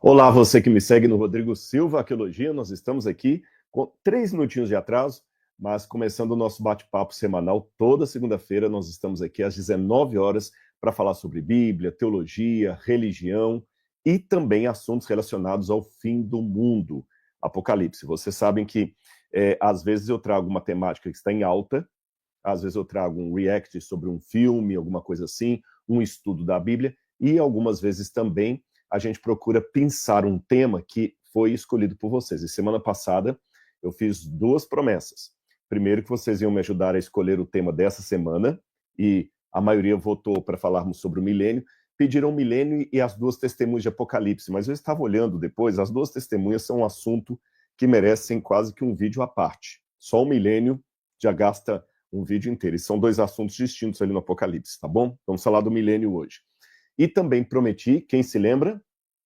Olá, você que me segue no Rodrigo Silva Arqueologia. Nós estamos aqui com 3 minutinhos de atraso, mas começando o nosso bate-papo semanal. Toda segunda-feira nós estamos aqui às 19 horas para falar sobre Bíblia, teologia, religião e também assuntos relacionados ao fim do mundo, Apocalipse. Vocês sabem que às vezes eu trago uma temática que está em alta, às vezes eu trago um react sobre um filme, alguma coisa assim, um estudo da Bíblia, e algumas vezes também a gente procura pensar um tema que foi escolhido por vocês. E semana passada eu fiz 2 promessas. Primeiro, que vocês iam me ajudar a escolher o tema dessa semana, e a maioria votou para falarmos sobre o milênio. Pediram o milênio e as 2 testemunhas de Apocalipse, mas eu estava olhando depois, as 2 testemunhas são um assunto que merecem quase que um vídeo à parte. Só o milênio já gasta um vídeo inteiro, e são 2 assuntos distintos ali no Apocalipse, tá bom? Vamos falar do milênio hoje. E também prometi, quem se lembra?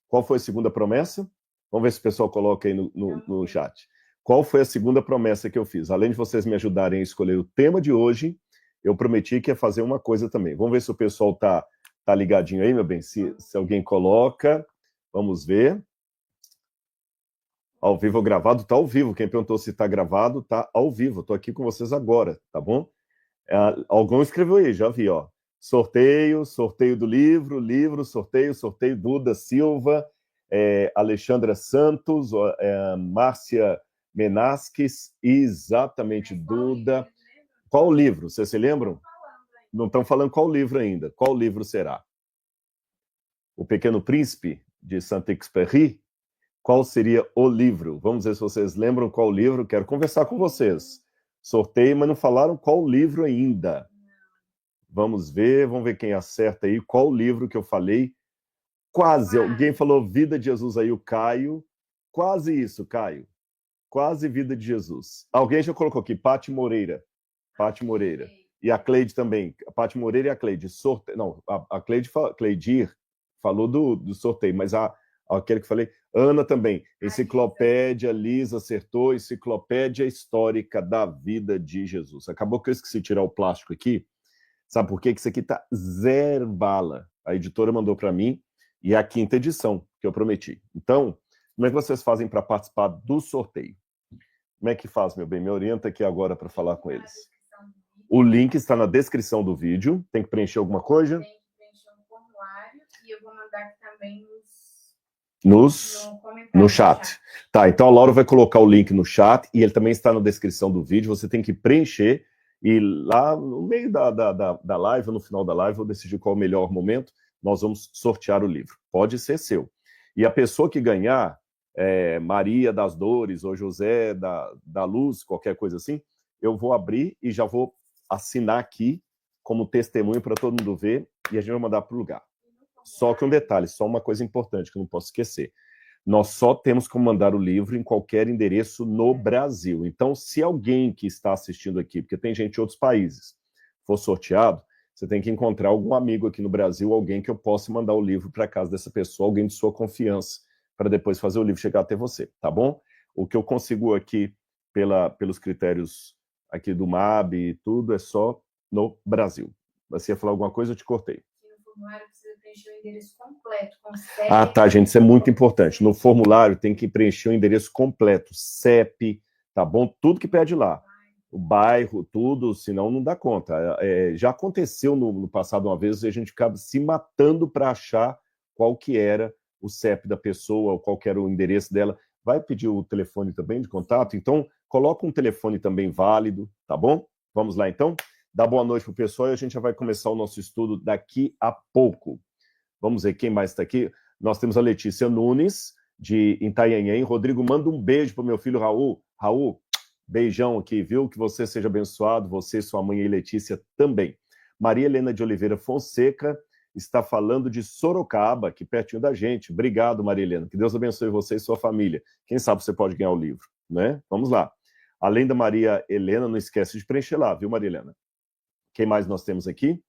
Qual foi a segunda promessa? Vamos ver se o pessoal coloca aí no chat. Qual foi a segunda promessa que eu fiz? Além de vocês me ajudarem a escolher o tema de hoje, eu prometi que ia fazer uma coisa também. Vamos ver se o pessoal tá ligadinho aí, meu bem? Se alguém coloca, vamos ver. Ao vivo ou gravado? Tá ao vivo. Quem perguntou se tá gravado, tá ao vivo. Tô aqui com vocês agora, tá bom? Alguém escreveu aí, já vi, ó. Sorteio do livro, sorteio, Duda Silva, Alexandra Santos, Márcia Menasques, exatamente, Duda. Qual livro? Vocês se lembram? Não estão falando qual livro ainda. Qual livro será? O Pequeno Príncipe, de Saint-Exupéry? Qual seria o livro? Vamos ver se vocês lembram qual livro. Quero conversar com vocês. Sorteio, mas não falaram qual livro ainda. Vamos ver quem acerta aí. Qual livro que eu falei? Quase. Alguém falou Vida de Jesus aí, o Caio. Quase isso, Caio. Quase Vida de Jesus. Alguém já colocou aqui, Pati Moreira. E a Cleide também. A Pati Moreira e a Cleide. Sorteio. Não, a Cleidir falou do sorteio, mas aquele que falei, Ana também. Enciclopédia, Lisa acertou. Enciclopédia Histórica da Vida de Jesus. Acabou que eu esqueci de tirar o plástico aqui. Sabe por quê? Que isso aqui tá 0 bala. A editora mandou para mim, e é a 5ª edição que eu prometi. Então, como é que vocês fazem para participar do sorteio? Como é que faz, meu bem? Me orienta aqui agora para falar com eles. O link está na descrição do vídeo. Tem que preencher alguma coisa? Tem que preencher um formulário, e eu vou mandar aqui também no chat. Tá, então a Laura vai colocar o link no chat, e ele também está na descrição do vídeo. Você tem que preencher, e lá no meio da live, no final da live, eu vou decidir qual é o melhor momento, nós vamos sortear o livro. Pode ser seu. E a pessoa que ganhar, Maria das Dores, ou José da Luz, qualquer coisa assim, eu vou abrir e já vou assinar aqui como testemunho para todo mundo ver, e a gente vai mandar para o lugar. Só que um detalhe, só uma coisa importante que eu não posso esquecer. Nós só temos como mandar o livro em qualquer endereço no Brasil. Então, se alguém que está assistindo aqui, porque tem gente de outros países, for sorteado, você tem que encontrar algum amigo aqui no Brasil, alguém que eu possa mandar o livro para casa dessa pessoa, alguém de sua confiança, para depois fazer o livro chegar até você, tá bom? O que eu consigo aqui, pelos critérios aqui do MAB e tudo, é só no Brasil. Você ia falar alguma coisa? Eu te cortei. No formulário precisa preencher o endereço completo, com CEP. Tá, gente, isso é muito importante. No formulário tem que preencher o endereço completo, CEP, tá bom? Tudo que pede lá. O bairro, tudo, senão não dá conta. Já aconteceu no passado uma vez, a gente ficava se matando para achar qual que era o CEP da pessoa, ou qual que era o endereço dela. Vai pedir o telefone também de contato? Então, coloca um telefone também válido, tá bom? Vamos lá, então? Dá boa noite pro pessoal e a gente já vai começar o nosso estudo daqui a pouco. Vamos ver quem mais está aqui. Nós temos a Letícia Nunes, de Itanhaém. Rodrigo, manda um beijo pro meu filho Raul. Raul, beijão aqui, viu? Que você seja abençoado, você, sua mãe e Letícia também. Maria Helena de Oliveira Fonseca está falando de Sorocaba, aqui pertinho da gente. Obrigado, Maria Helena. Que Deus abençoe você e sua família. Quem sabe você pode ganhar o livro, né? Vamos lá. Além da Maria Helena, não esquece de preencher lá, viu, Maria Helena? Quem mais nós temos aqui?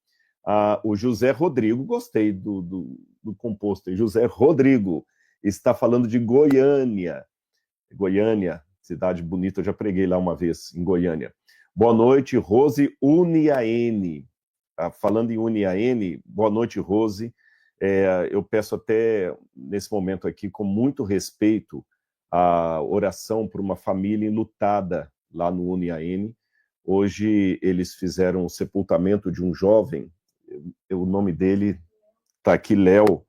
O José Rodrigo, gostei do composto aí. José Rodrigo está falando de Goiânia. Goiânia, cidade bonita, eu já preguei lá uma vez, em Goiânia. Boa noite, Rose Uniaene. Falando em Uniaene, boa noite, Rose. Eu peço até, nesse momento aqui, com muito respeito, a oração por uma família enlutada lá no Uniaene. Hoje eles fizeram o sepultamento de um jovem, o nome dele está aqui, Léo.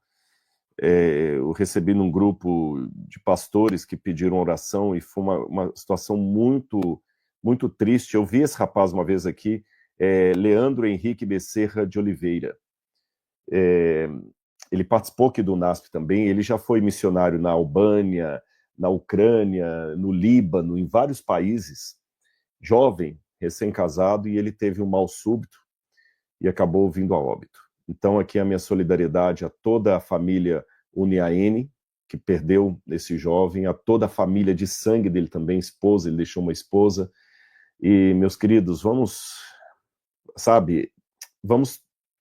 Eu recebi num grupo de pastores que pediram oração e foi uma situação muito, muito triste. Eu vi esse rapaz uma vez aqui, Leandro Henrique Becerra de Oliveira. Ele participou aqui do NASP também, ele já foi missionário na Albânia, na Ucrânia, no Líbano, em vários países, jovem, recém-casado, e ele teve um mal súbito e acabou vindo a óbito. Então aqui a minha solidariedade a toda a família Uniaene, que perdeu esse jovem, a toda a família de sangue dele também, esposa, ele deixou uma esposa. E, meus queridos, vamos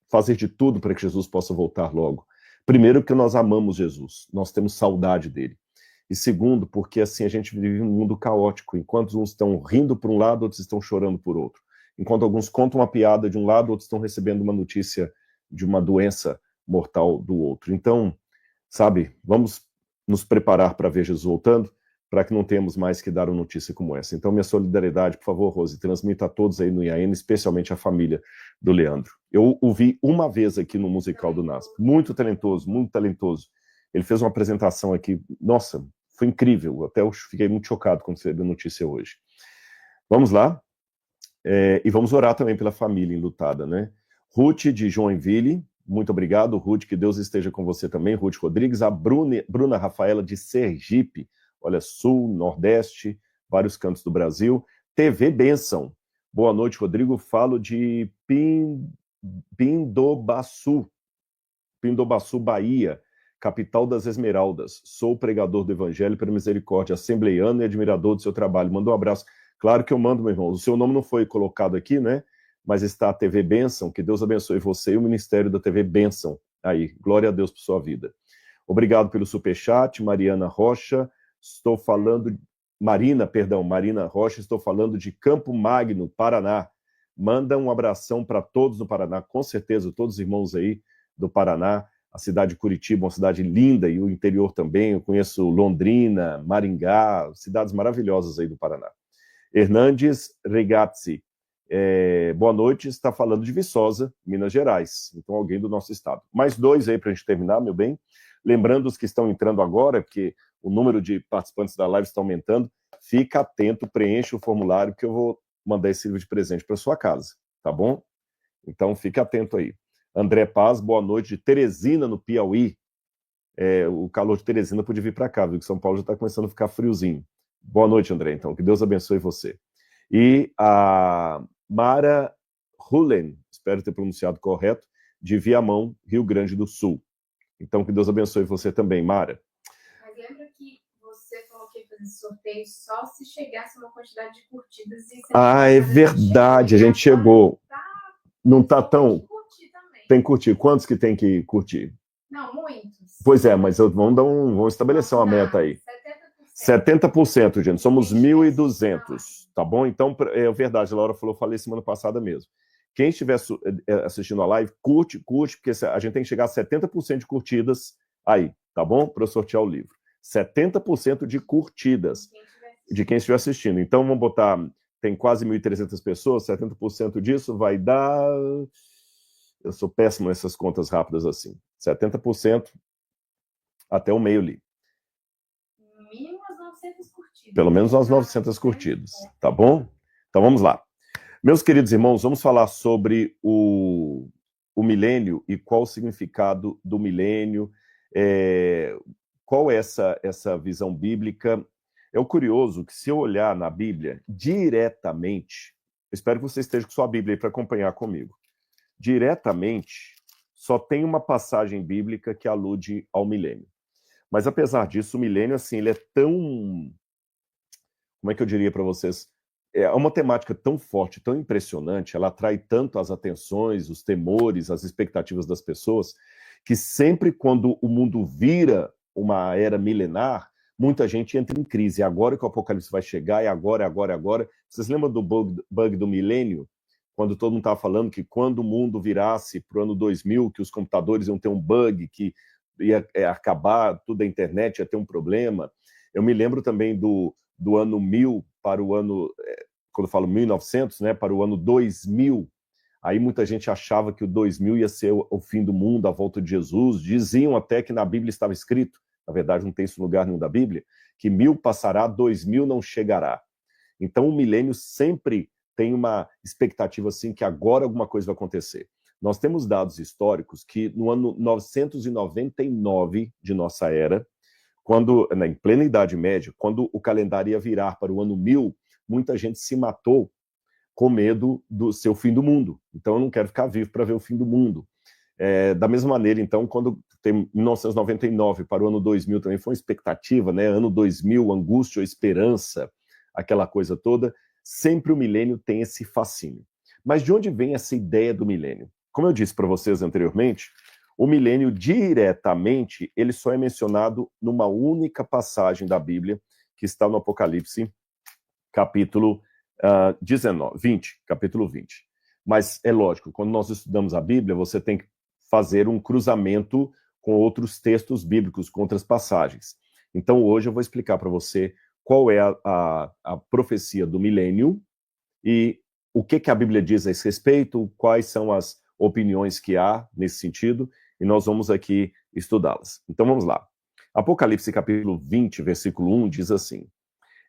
fazer de tudo para que Jesus possa voltar logo. Primeiro, porque nós amamos Jesus, nós temos saudade dele. E segundo, porque assim a gente vive um mundo caótico, enquanto uns estão rindo por um lado, outros estão chorando por outro. Enquanto alguns contam uma piada de um lado, outros estão recebendo uma notícia de uma doença mortal do outro. Então, vamos nos preparar para ver Jesus voltando, para que não tenhamos mais que dar uma notícia como essa. Então, minha solidariedade, por favor, Rose, transmita a todos aí no IAN, especialmente a família do Leandro. Eu o vi uma vez aqui no musical do NASP, muito talentoso, muito talentoso. Ele fez uma apresentação aqui, nossa, foi incrível, até eu fiquei muito chocado quando recebi a notícia hoje. Vamos lá? E vamos orar também pela família enlutada, né? Ruth de Joinville, muito obrigado, Ruth, que Deus esteja com você também, Ruth Rodrigues. A Bruna Rafaela de Sergipe, olha, Sul, Nordeste, vários cantos do Brasil. TV Bênção, boa noite, Rodrigo, falo de Pindobaçu, Bahia, capital das Esmeraldas. Sou pregador do Evangelho pela Misericórdia, assembleiano e admirador do seu trabalho. Manda um abraço. Claro que eu mando, meu irmão. O seu nome não foi colocado aqui, né? Mas está a TV Bênção. Que Deus abençoe você e o ministério da TV Bênção. Aí, glória a Deus por sua vida. Obrigado pelo superchat, Mariana Rocha. Marina Rocha, estou falando de Campo Magno, Paraná. Manda um abração para todos no Paraná, com certeza, todos os irmãos aí do Paraná. A cidade de Curitiba, uma cidade linda, e o interior também. Eu conheço Londrina, Maringá, cidades maravilhosas aí do Paraná. Hernandes Regazzi, boa noite, está falando de Viçosa, Minas Gerais. Então, alguém do nosso estado. Mais dois aí para a gente terminar, meu bem. Lembrando os que estão entrando agora, porque o número de participantes da live está aumentando. Fica atento, preencha o formulário, que eu vou mandar esse livro de presente para sua casa, tá bom? Então, fique atento aí. André Paz, boa noite, de Teresina, no Piauí. O calor de Teresina podia vir para cá, viu? Que São Paulo já está começando a ficar friozinho. Boa noite, André, então. Que Deus abençoe você. E a Mara Hulen, espero ter pronunciado correto, de Viamão, Rio Grande do Sul. Então, que Deus abençoe você também, Mara. Mas lembra que você falou que ia fazer sorteio só se chegasse uma quantidade de curtidas. É verdade, a gente chegou. Não tá tão... Tem que curtir. Quantos que tem que curtir? Não, muitos. Pois é, mas vamos estabelecer uma meta aí. 70%, gente. Somos 1.200, tá bom? Então, é verdade, a Laura falou, falei semana passada mesmo. Quem estiver assistindo a live, curte, porque a gente tem que chegar a 70% de curtidas aí, tá bom? Para eu sortear o livro. 70% de curtidas de quem estiver assistindo. Então, vamos botar, tem quase 1.300 pessoas, 70% disso vai dar... Eu sou péssimo nessas contas rápidas assim. 70% até o meio ali. Mínimo as 900 curtidas. Pelo menos umas 900 curtidas, tá bom? Então vamos lá. Meus queridos irmãos, vamos falar sobre o milênio e qual o significado do milênio, qual é essa visão bíblica. É o curioso que se eu olhar na Bíblia diretamente, eu espero que você esteja com sua Bíblia aí para acompanhar comigo. Diretamente, só tem uma passagem bíblica que alude ao milênio. Mas, apesar disso, o milênio, assim, ele é tão... Como é que eu diria para vocês? É uma temática tão forte, tão impressionante, ela atrai tanto as atenções, os temores, as expectativas das pessoas, que sempre quando o mundo vira uma era milenar, muita gente entra em crise. É agora que o Apocalipse vai chegar, é agora. Vocês lembram do bug do milênio? quando todo mundo estava falando que quando o mundo virasse para o ano 2000, que os computadores iam ter um bug, que ia acabar tudo a internet, ia ter um problema. Eu me lembro também do ano 1000 para o ano, quando eu falo 1900, né, para o ano 2000. Aí muita gente achava que o 2000 ia ser o fim do mundo, a volta de Jesus. Diziam até que na Bíblia estava escrito, na verdade não tem isso em lugar nenhum da Bíblia, que 1000 passará, 2000 não chegará. Então o milênio sempre tem uma expectativa assim que agora alguma coisa vai acontecer. Nós temos dados históricos que no ano 999 de nossa era, quando, em plena Idade Média, quando o calendário ia virar para o ano 1000, muita gente se matou com medo do seu fim do mundo. Então eu não quero ficar vivo para ver o fim do mundo. Da mesma maneira, então, quando tem 1999 para o ano 2000 também foi uma expectativa, né? Ano 2000, angústia, esperança, aquela coisa toda. Sempre o milênio tem esse fascínio. Mas de onde vem essa ideia do milênio? Como eu disse para vocês anteriormente, o milênio diretamente, ele só é mencionado numa única passagem da Bíblia, que está no Apocalipse, capítulo 20, capítulo 20. Mas é lógico, quando nós estudamos a Bíblia, você tem que fazer um cruzamento com outros textos bíblicos, com outras passagens. Então hoje eu vou explicar para você qual é a profecia do milênio e o que a Bíblia diz a esse respeito, quais são as opiniões que há nesse sentido, e nós vamos aqui estudá-las. Então vamos lá. Apocalipse capítulo 20, versículo 1 diz assim: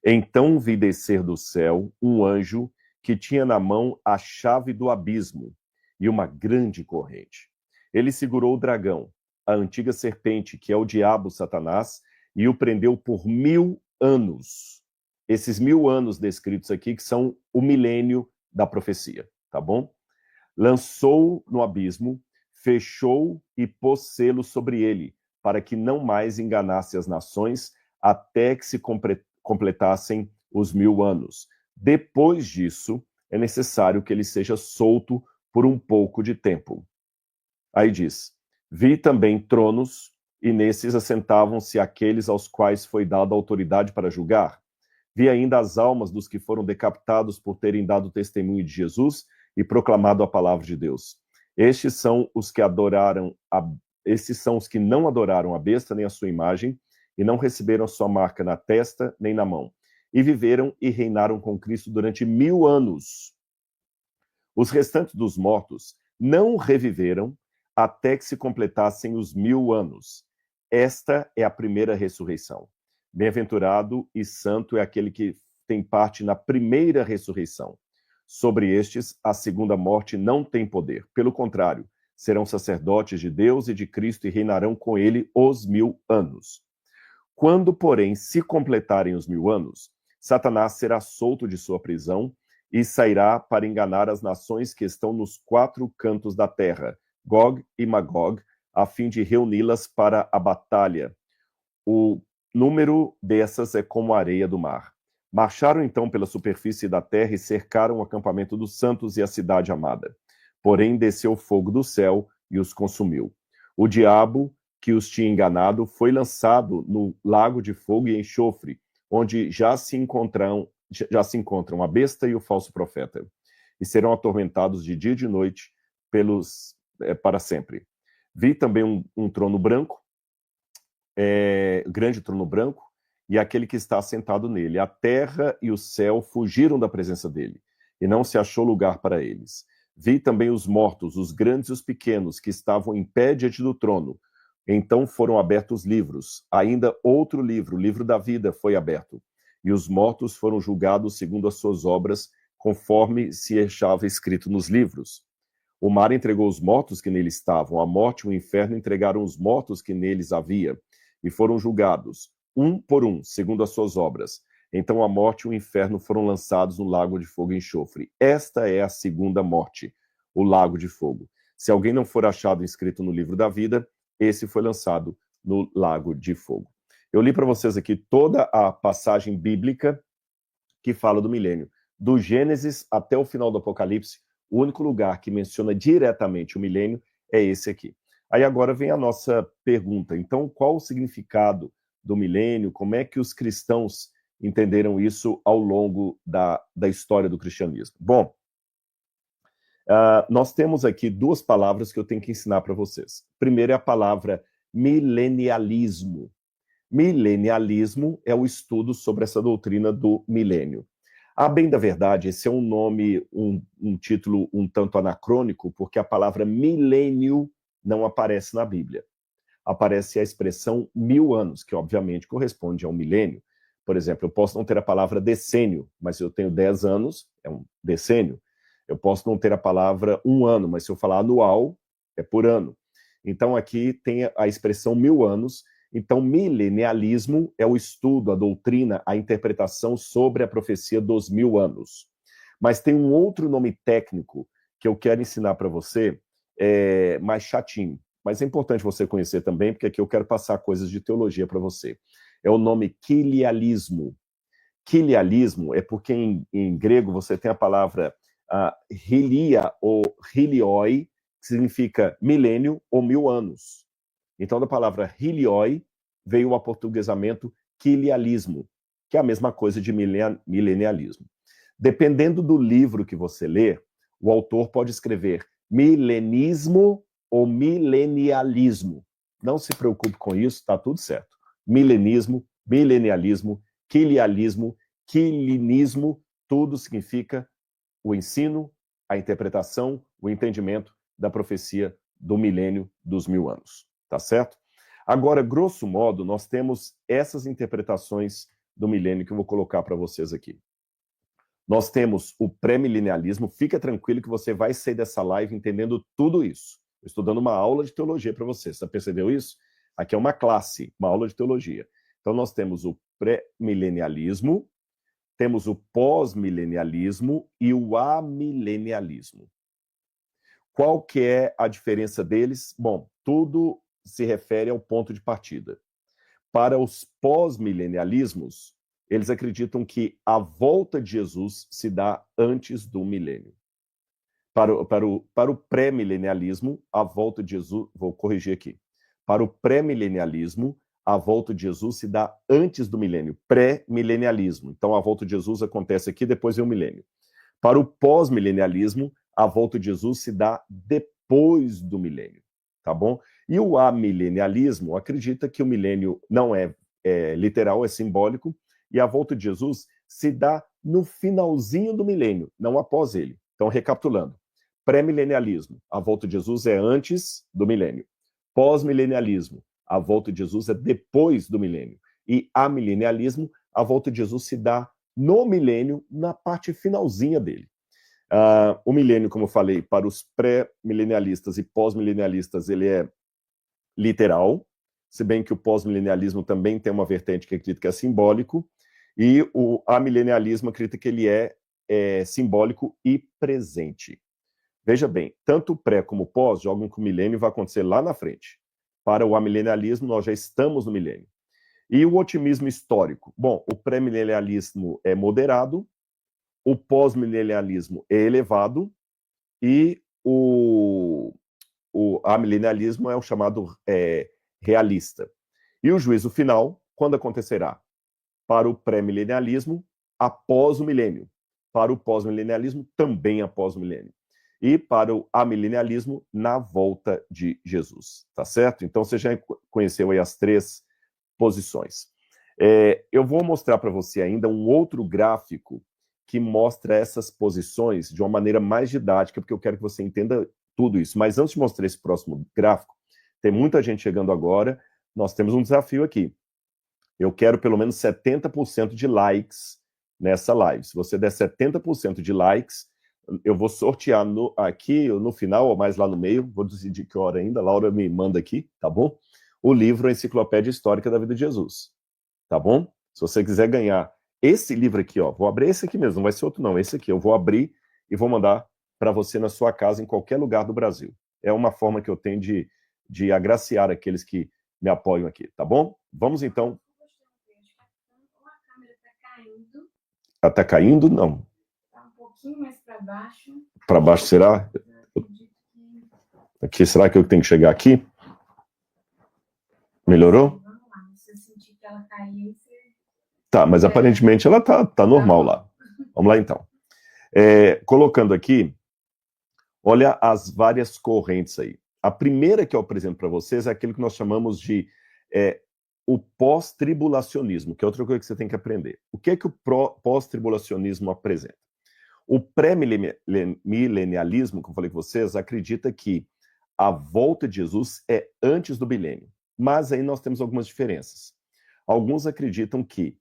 Então vi descer do céu um anjo que tinha na mão a chave do abismo e uma grande corrente. Ele segurou o dragão, a antiga serpente, que é o diabo Satanás, e o prendeu por 1000 anos. Esses 1000 anos descritos aqui, que são o milênio da profecia, tá bom? Lançou no abismo, fechou e pôs selo sobre ele, para que não mais enganasse as nações, até que se completassem os 1000 anos. Depois disso, é necessário que ele seja solto por um pouco de tempo. Aí diz: Vi também tronos, e nesses assentavam-se aqueles aos quais foi dada autoridade para julgar. Vi ainda as almas dos que foram decapitados por terem dado testemunho de Jesus e proclamado a palavra de Deus. Estes são os que não adoraram a besta nem a sua imagem, e não receberam sua marca na testa nem na mão. E viveram e reinaram com Cristo durante 1000 anos. Os restantes dos mortos não reviveram até que se completassem os 1000 anos. Esta é a primeira ressurreição. Bem-aventurado e santo é aquele que tem parte na primeira ressurreição. Sobre estes, a segunda morte não tem poder. Pelo contrário, serão sacerdotes de Deus e de Cristo e reinarão com ele os 1000 anos. Quando, porém, se completarem os 1000 anos, Satanás será solto de sua prisão e sairá para enganar as nações que estão nos 4 cantos da terra, Gog e Magog, a fim de reuni-las para a batalha. O número dessas é como a areia do mar. Marcharam então pela superfície da terra e cercaram o acampamento dos santos e a cidade amada. Porém desceu fogo do céu e os consumiu. O diabo que os tinha enganado foi lançado no lago de fogo e enxofre, onde já se encontram a besta e o falso profeta, e serão atormentados de dia e de noite para sempre. Vi também um trono branco, grande trono branco, e aquele que está assentado nele. A terra e o céu fugiram da presença dele, e não se achou lugar para eles. Vi também os mortos, os grandes e os pequenos, que estavam em pé diante do trono. Então foram abertos livros. Ainda outro livro, o livro da vida, foi aberto. E os mortos foram julgados segundo as suas obras, conforme se achava escrito nos livros. O mar entregou os mortos que nele estavam, a morte e o inferno entregaram os mortos que neles havia, e foram julgados, um por um, segundo as suas obras. Então a morte e o inferno foram lançados no lago de fogo e enxofre. Esta é a segunda morte, o lago de fogo. Se alguém não for achado inscrito no livro da vida, esse foi lançado no lago de fogo. Eu li para vocês aqui toda a passagem bíblica que fala do milênio. Do Gênesis até o final do Apocalipse, o único lugar que menciona diretamente o milênio é esse aqui. Aí agora vem a nossa pergunta. Então, qual o significado do milênio? Como é que os cristãos entenderam isso ao longo da história do cristianismo? Bom, Nós temos aqui duas palavras que eu tenho que ensinar para vocês. Primeiro é a palavra milenialismo. Milenialismo é o estudo sobre essa doutrina do milênio. A bem da verdade, esse é um nome, um título um tanto anacrônico, porque a palavra milênio não aparece na Bíblia. Aparece a expressão 1000 anos, que obviamente corresponde a um milênio. Por exemplo, eu posso não ter a palavra decênio, mas se eu tenho 10 anos, é um decênio. Eu posso não ter a palavra 1 ano, mas se eu falar anual, é por ano. Então aqui tem a expressão 1000 anos. Então milenialismo é o estudo, a doutrina, a interpretação sobre a profecia dos 1000 anos. Mas tem um outro nome técnico que eu quero ensinar para você, mais chatinho. Mas é importante você conhecer também, porque aqui eu quero passar coisas de teologia para você. É o nome quilialismo. Quilialismo é porque em grego você tem a palavra hilia ou hilioi, que significa milênio ou 1000 anos. Então, da palavra hilioi veio o aportuguesamento quilialismo, que é a mesma coisa de milenialismo. Dependendo do livro que você lê, o autor pode escrever milenismo ou milenialismo. Não se preocupe com isso, está tudo certo. Milenismo, milenialismo, quilialismo, quilinismo, tudo significa o ensino, a interpretação, o entendimento da profecia do milênio dos 1000 anos. Tá certo? Agora, grosso modo, nós temos essas interpretações do milênio que eu vou colocar para vocês aqui. Nós temos o pré-milenialismo. Fica tranquilo que você vai sair dessa live entendendo tudo isso. Eu estou dando uma aula de teologia para você. Você percebeu isso? Aqui é uma classe, uma aula de teologia. Então, nós temos o pré-milenialismo, temos o pós-milenialismo e o amilenialismo. Qual que é a diferença deles? Bom, tudo se refere ao ponto de partida. Para os pós-milenialismos, eles acreditam que a volta de Jesus se dá antes do milênio. Para o pré-milenialismo, a volta de Jesus... Vou corrigir aqui. Para o pré-milenialismo, a volta de Jesus se dá antes do milênio. Pré-milenialismo. Então, a volta de Jesus acontece aqui, depois vem o milênio. Para o pós-milenialismo, a volta de Jesus se dá depois do milênio. Tá bom? E o amilenialismo acredita que o milênio não é literal, é simbólico, e a volta de Jesus se dá no finalzinho do milênio, não após ele. Então, recapitulando. Pré-milenialismo, a volta de Jesus é antes do milênio. Pós-milenialismo, a volta de Jesus é depois do milênio. E amilenialismo, a volta de Jesus se dá no milênio, na parte finalzinha dele. O milênio, como eu falei, para os pré-milenialistas e pós-milenialistas, ele é literal, se bem que o pós-milenialismo também tem uma vertente que acredita que é simbólico, e o amilenialismo acredita que ele é simbólico e presente. Veja bem, tanto o pré como o pós jogam que o milênio vai acontecer lá na frente. Para o amilenialismo, nós já estamos no milênio. E o otimismo histórico? Bom, o pré-milenialismo é moderado, o pós-milenialismo é elevado e o amilenialismo é o chamado realista. E o juízo final, quando acontecerá? Para o pré-milenialismo, após o milênio. Para o pós-milenialismo, também após o milênio. E para o amilenialismo, na volta de Jesus. Tá certo? Então, você já conheceu aí as 3 posições. Eu vou mostrar para você ainda um outro gráfico que mostra essas posições de uma maneira mais didática, porque eu quero que você entenda tudo isso. Mas antes de mostrar esse próximo gráfico, tem muita gente chegando agora, nós temos um desafio aqui. Eu quero pelo menos 70% de likes nessa live. Se você der 70% de likes, eu vou sortear aqui no final, ou mais lá no meio, vou decidir que hora ainda, a Laura me manda aqui, tá bom? O livro A Enciclopédia Histórica da Vida de Jesus, tá bom? Se você quiser ganhar esse livro aqui, ó, vou abrir esse aqui mesmo, não vai ser outro não, esse aqui, eu vou abrir e vou mandar para você na sua casa, em qualquer lugar do Brasil. É uma forma que eu tenho de agraciar aqueles que me apoiam aqui, tá bom? Vamos então. Tá caindo? Não. Tá um pouquinho mais para baixo. Para baixo será? Aqui, será que eu tenho que chegar aqui? Melhorou? Vamos lá, se eu sentir que ela cair, você... Tá, mas aparentemente ela tá normal lá. Vamos lá então. Colocando aqui, Olha as várias correntes aí. A primeira que eu apresento para vocês é aquilo que nós chamamos de o pós-tribulacionismo, que é outra coisa que você tem que aprender. O que é que o pós-tribulacionismo apresenta? O pré-milenialismo, como eu falei com vocês, acredita que a volta de Jesus é antes do milênio. Mas aí nós temos algumas diferenças. Alguns acreditam que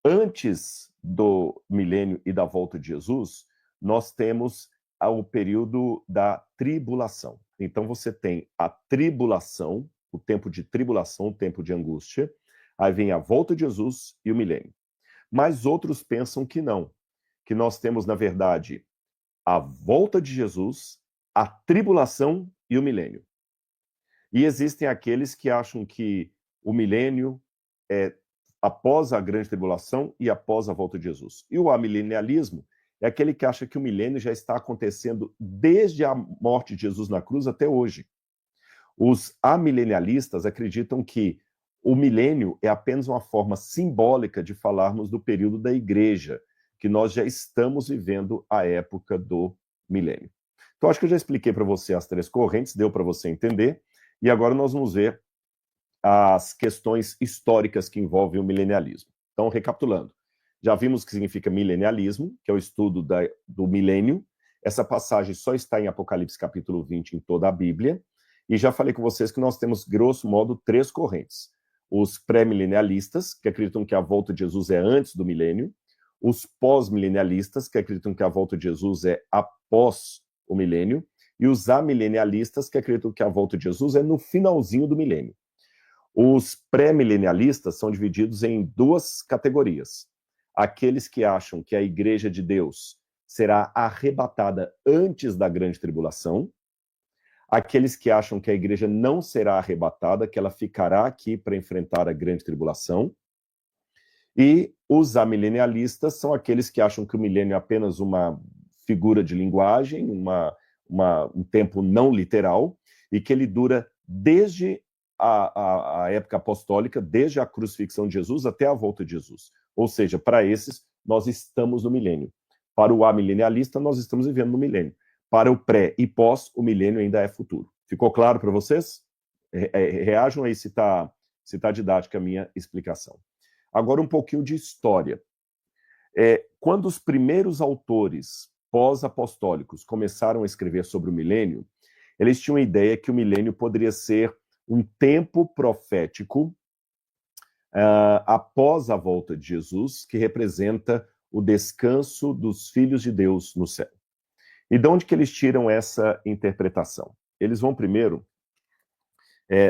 antes do milênio e da volta de Jesus, nós temos o período da tribulação. Então você tem a tribulação, o tempo de tribulação, o tempo de angústia, aí vem a volta de Jesus e o milênio. Mas outros pensam que não, que nós temos, na verdade, a volta de Jesus, a tribulação e o milênio. E existem aqueles que acham que o milênio é após a grande tribulação e após a volta de Jesus. E o amilenialismo é aquele que acha que o milênio já está acontecendo desde a morte de Jesus na cruz até hoje. Os amilenialistas acreditam que o milênio é apenas uma forma simbólica de falarmos do período da igreja, que nós já estamos vivendo a época do milênio. Então, acho que eu já expliquei para você as três correntes, deu para você entender, e agora nós vamos ver as questões históricas que envolvem o milenialismo. Então, recapitulando, já vimos o que significa milenialismo, que é o estudo do milênio. Essa passagem só está em Apocalipse capítulo 20 em toda a Bíblia, e já falei com vocês que nós temos, grosso modo, três correntes. Os pré-milenialistas, que acreditam que a volta de Jesus é antes do milênio, os pós-milenialistas, que acreditam que a volta de Jesus é após o milênio, e os amilenialistas, que acreditam que a volta de Jesus é no finalzinho do milênio. Os pré-milenialistas são divididos em duas categorias. Aqueles que acham que a igreja de Deus será arrebatada antes da grande tribulação, aqueles que acham que a igreja não será arrebatada, que ela ficará aqui para enfrentar a grande tribulação, e os amilenialistas são aqueles que acham que o milênio é apenas uma figura de linguagem, um tempo não literal, e que ele dura desde a época apostólica, desde a crucifixão de Jesus até a volta de Jesus. Ou seja, para esses, nós estamos no milênio. Para o amilenialista, nós estamos vivendo no milênio. Para o pré e pós, o milênio ainda é futuro. Ficou claro para vocês? Reajam aí se tá didática a minha explicação. Agora um pouquinho de história. Quando os primeiros autores pós-apostólicos começaram a escrever sobre o milênio, eles tinham a ideia que o milênio poderia ser um tempo profético após a volta de Jesus, que representa o descanso dos filhos de Deus no céu. E de onde que eles tiram essa interpretação? Eles vão primeiro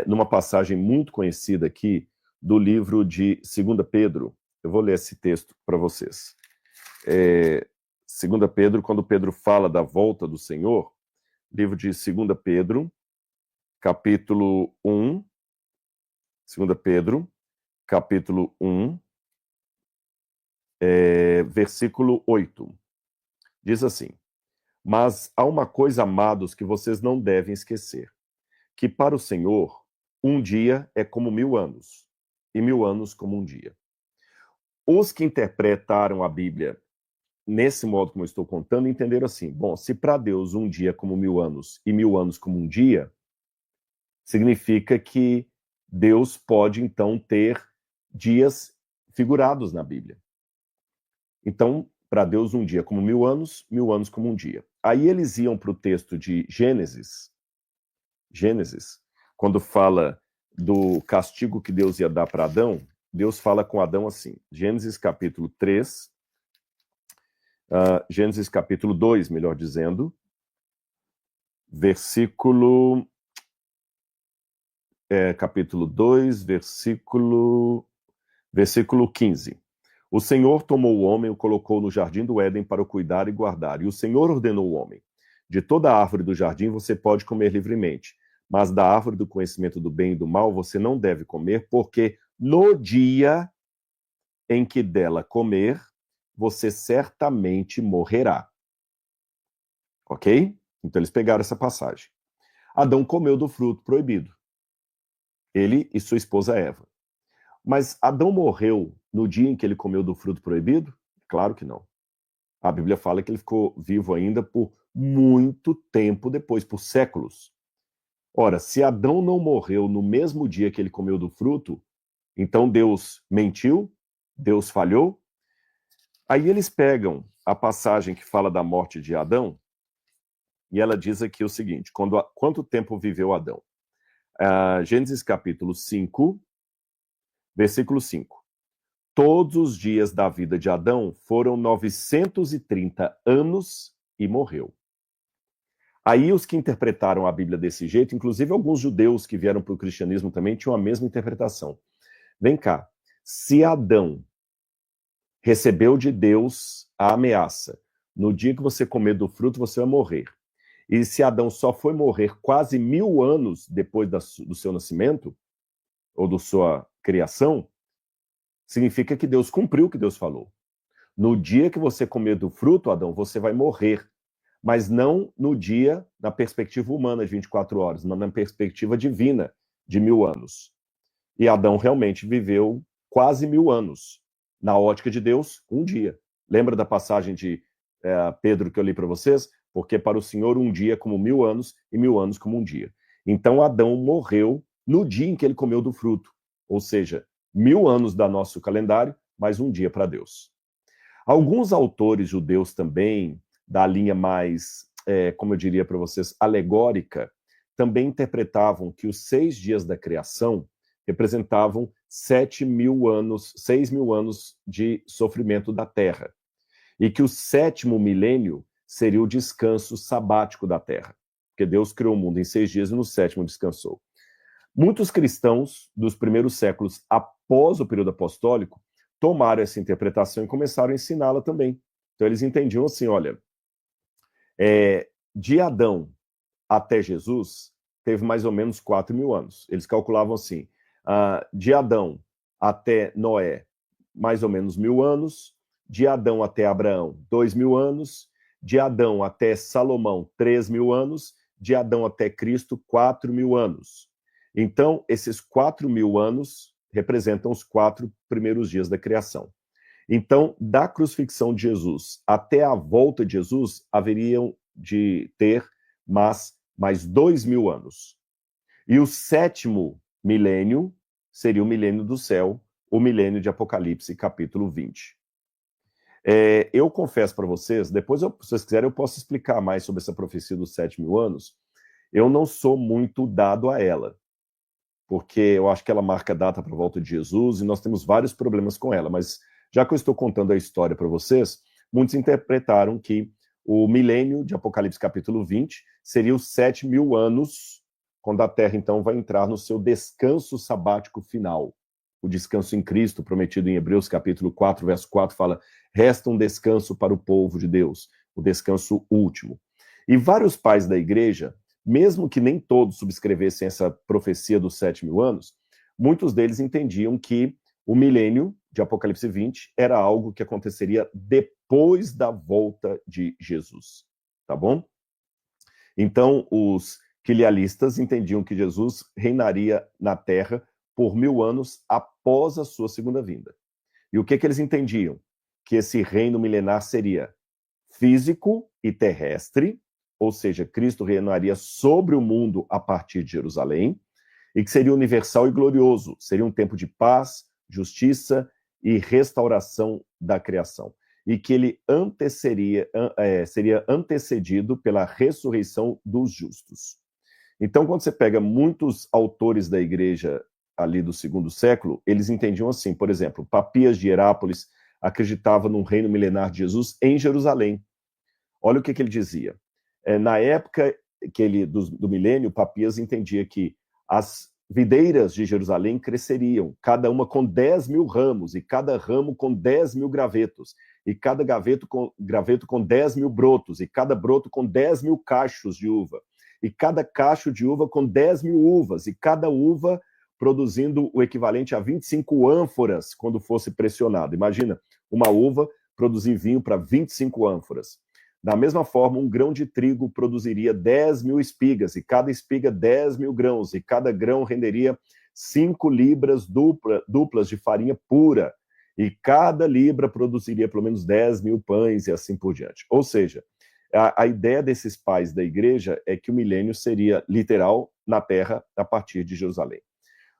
numa passagem muito conhecida aqui do livro de 2 Pedro. Eu vou ler esse texto para vocês. 2 Pedro, quando Pedro fala da volta do Senhor, livro de 2 Pedro, capítulo 1, 2 Pedro, capítulo 1, versículo 8. Diz assim: mas há uma coisa, amados, que vocês não devem esquecer, que para o Senhor, um dia é como 1000 anos, e 1000 anos como um dia. Os que interpretaram a Bíblia nesse modo como eu estou contando, entenderam assim: bom, se para Deus um dia é como 1000 anos, e 1000 anos como um dia, significa que Deus pode, então, ter dias figurados na Bíblia. Então, para Deus, um dia como 1000 anos como um dia. Aí eles iam para o texto de Gênesis, quando fala do castigo que Deus ia dar para Adão, Deus fala com Adão assim, Gênesis capítulo 3, Gênesis capítulo 2, melhor dizendo, capítulo 2, versículo 15. O Senhor tomou o homem e o colocou no jardim do Éden para o cuidar e guardar. E o Senhor ordenou ao homem: de toda a árvore do jardim você pode comer livremente, mas da árvore do conhecimento do bem e do mal você não deve comer, porque no dia em que dela comer, você certamente morrerá. Ok? Então eles pegaram essa passagem. Adão comeu do fruto proibido. Ele e sua esposa Eva. Mas Adão morreu no dia em que ele comeu do fruto proibido? Claro que não. A Bíblia fala que ele ficou vivo ainda por muito tempo depois, por séculos. Ora, se Adão não morreu no mesmo dia que ele comeu do fruto, então Deus mentiu, Deus falhou. Aí eles pegam a passagem que fala da morte de Adão, e ela diz aqui o seguinte: quanto tempo viveu Adão? Gênesis capítulo 5, versículo 5. Todos os dias da vida de Adão foram 930 anos e morreu. Aí os que interpretaram a Bíblia desse jeito, inclusive alguns judeus que vieram para o cristianismo também, tinham a mesma interpretação. Vem cá, se Adão recebeu de Deus a ameaça, no dia que você comer do fruto você vai morrer, e se Adão só foi morrer quase 1000 anos depois do seu nascimento, ou da sua criação, significa que Deus cumpriu o que Deus falou. No dia que você comer do fruto, Adão, você vai morrer. Mas não no dia, na perspectiva humana de 24 horas, mas na perspectiva divina de 1000 anos. E Adão realmente viveu quase 1000 anos. Na ótica de Deus, um dia. Lembra da passagem de Pedro que eu li para vocês? Porque para o Senhor um dia é como 1000 anos e 1000 anos como um dia. Então Adão morreu no dia em que ele comeu do fruto. Ou seja, 1000 anos da nosso calendário, mais um dia para Deus. Alguns autores judeus também, da linha mais, como eu diria para vocês, alegórica, também interpretavam que os 6 dias da criação representavam 7.000 anos, 6.000 anos de sofrimento da Terra. E que o 7º milênio seria o descanso sabático da Terra. Porque Deus criou o mundo em 6 dias e no 7º descansou. Muitos cristãos dos primeiros séculos após o período apostólico tomaram essa interpretação e começaram a ensiná-la também. Então eles entendiam assim, olha, de Adão até Jesus, teve mais ou menos 4.000 anos. Eles calculavam assim, de Adão até Noé, mais ou menos 1000 anos, de Adão até Abraão, 2.000 anos, de Adão até Salomão, 3.000 anos, de Adão até Cristo, 4.000 anos. Então, esses 4.000 anos representam os 4 primeiros dias da criação. Então, da crucifixão de Jesus até a volta de Jesus, haveriam de ter mais 2.000 anos. E o 7º milênio seria o milênio do céu, o milênio de Apocalipse, capítulo 20. Eu confesso para vocês, depois, se vocês quiserem, eu posso explicar mais sobre essa profecia dos 7.000 anos. Eu não sou muito dado a ela, porque eu acho que ela marca a data para a volta de Jesus e nós temos vários problemas com ela, mas já que eu estou contando a história para vocês, muitos interpretaram que o milênio de Apocalipse capítulo 20 seria os 7.000 anos, quando a Terra então vai entrar no seu descanso sabático final. O descanso em Cristo, prometido em Hebreus capítulo 4, verso 4, fala, resta um descanso para o povo de Deus, o descanso último. E vários pais da igreja, mesmo que nem todos subscrevessem essa profecia dos 7.000 anos, muitos deles entendiam que o milênio de Apocalipse 20 era algo que aconteceria depois da volta de Jesus, tá bom? Então, os quilialistas entendiam que Jesus reinaria na Terra por 1000 anos após a sua segunda vinda. E o que eles entendiam? Que esse reino milenar seria físico e terrestre, ou seja, Cristo reinaria sobre o mundo a partir de Jerusalém, e que seria universal e glorioso, seria um tempo de paz, justiça e restauração da criação. E que ele seria antecedido pela ressurreição dos justos. Então, quando você pega muitos autores da igreja ali do 2º século, eles entendiam assim, por exemplo, Papias de Herápolis acreditava num reino milenar de Jesus em Jerusalém. Olha o que ele dizia. Na época do milênio, Papias entendia que as videiras de Jerusalém cresceriam, cada uma com 10.000 ramos, e cada ramo com 10.000 gravetos, e cada graveto com 10.000 brotos, e cada broto com 10.000 cachos de uva, e cada cacho de uva com 10.000 uvas, e cada uva produzindo o equivalente a 25 ânforas quando fosse pressionado. Imagina, uma uva produzir vinho para 25 ânforas. Da mesma forma, um grão de trigo produziria 10.000 espigas, e cada espiga 10.000 grãos, e cada grão renderia 5 libras duplas de farinha pura, e cada libra produziria pelo menos 10.000 pães, e assim por diante. Ou seja, A ideia desses pais da igreja é que o milênio seria literal na terra a partir de Jerusalém.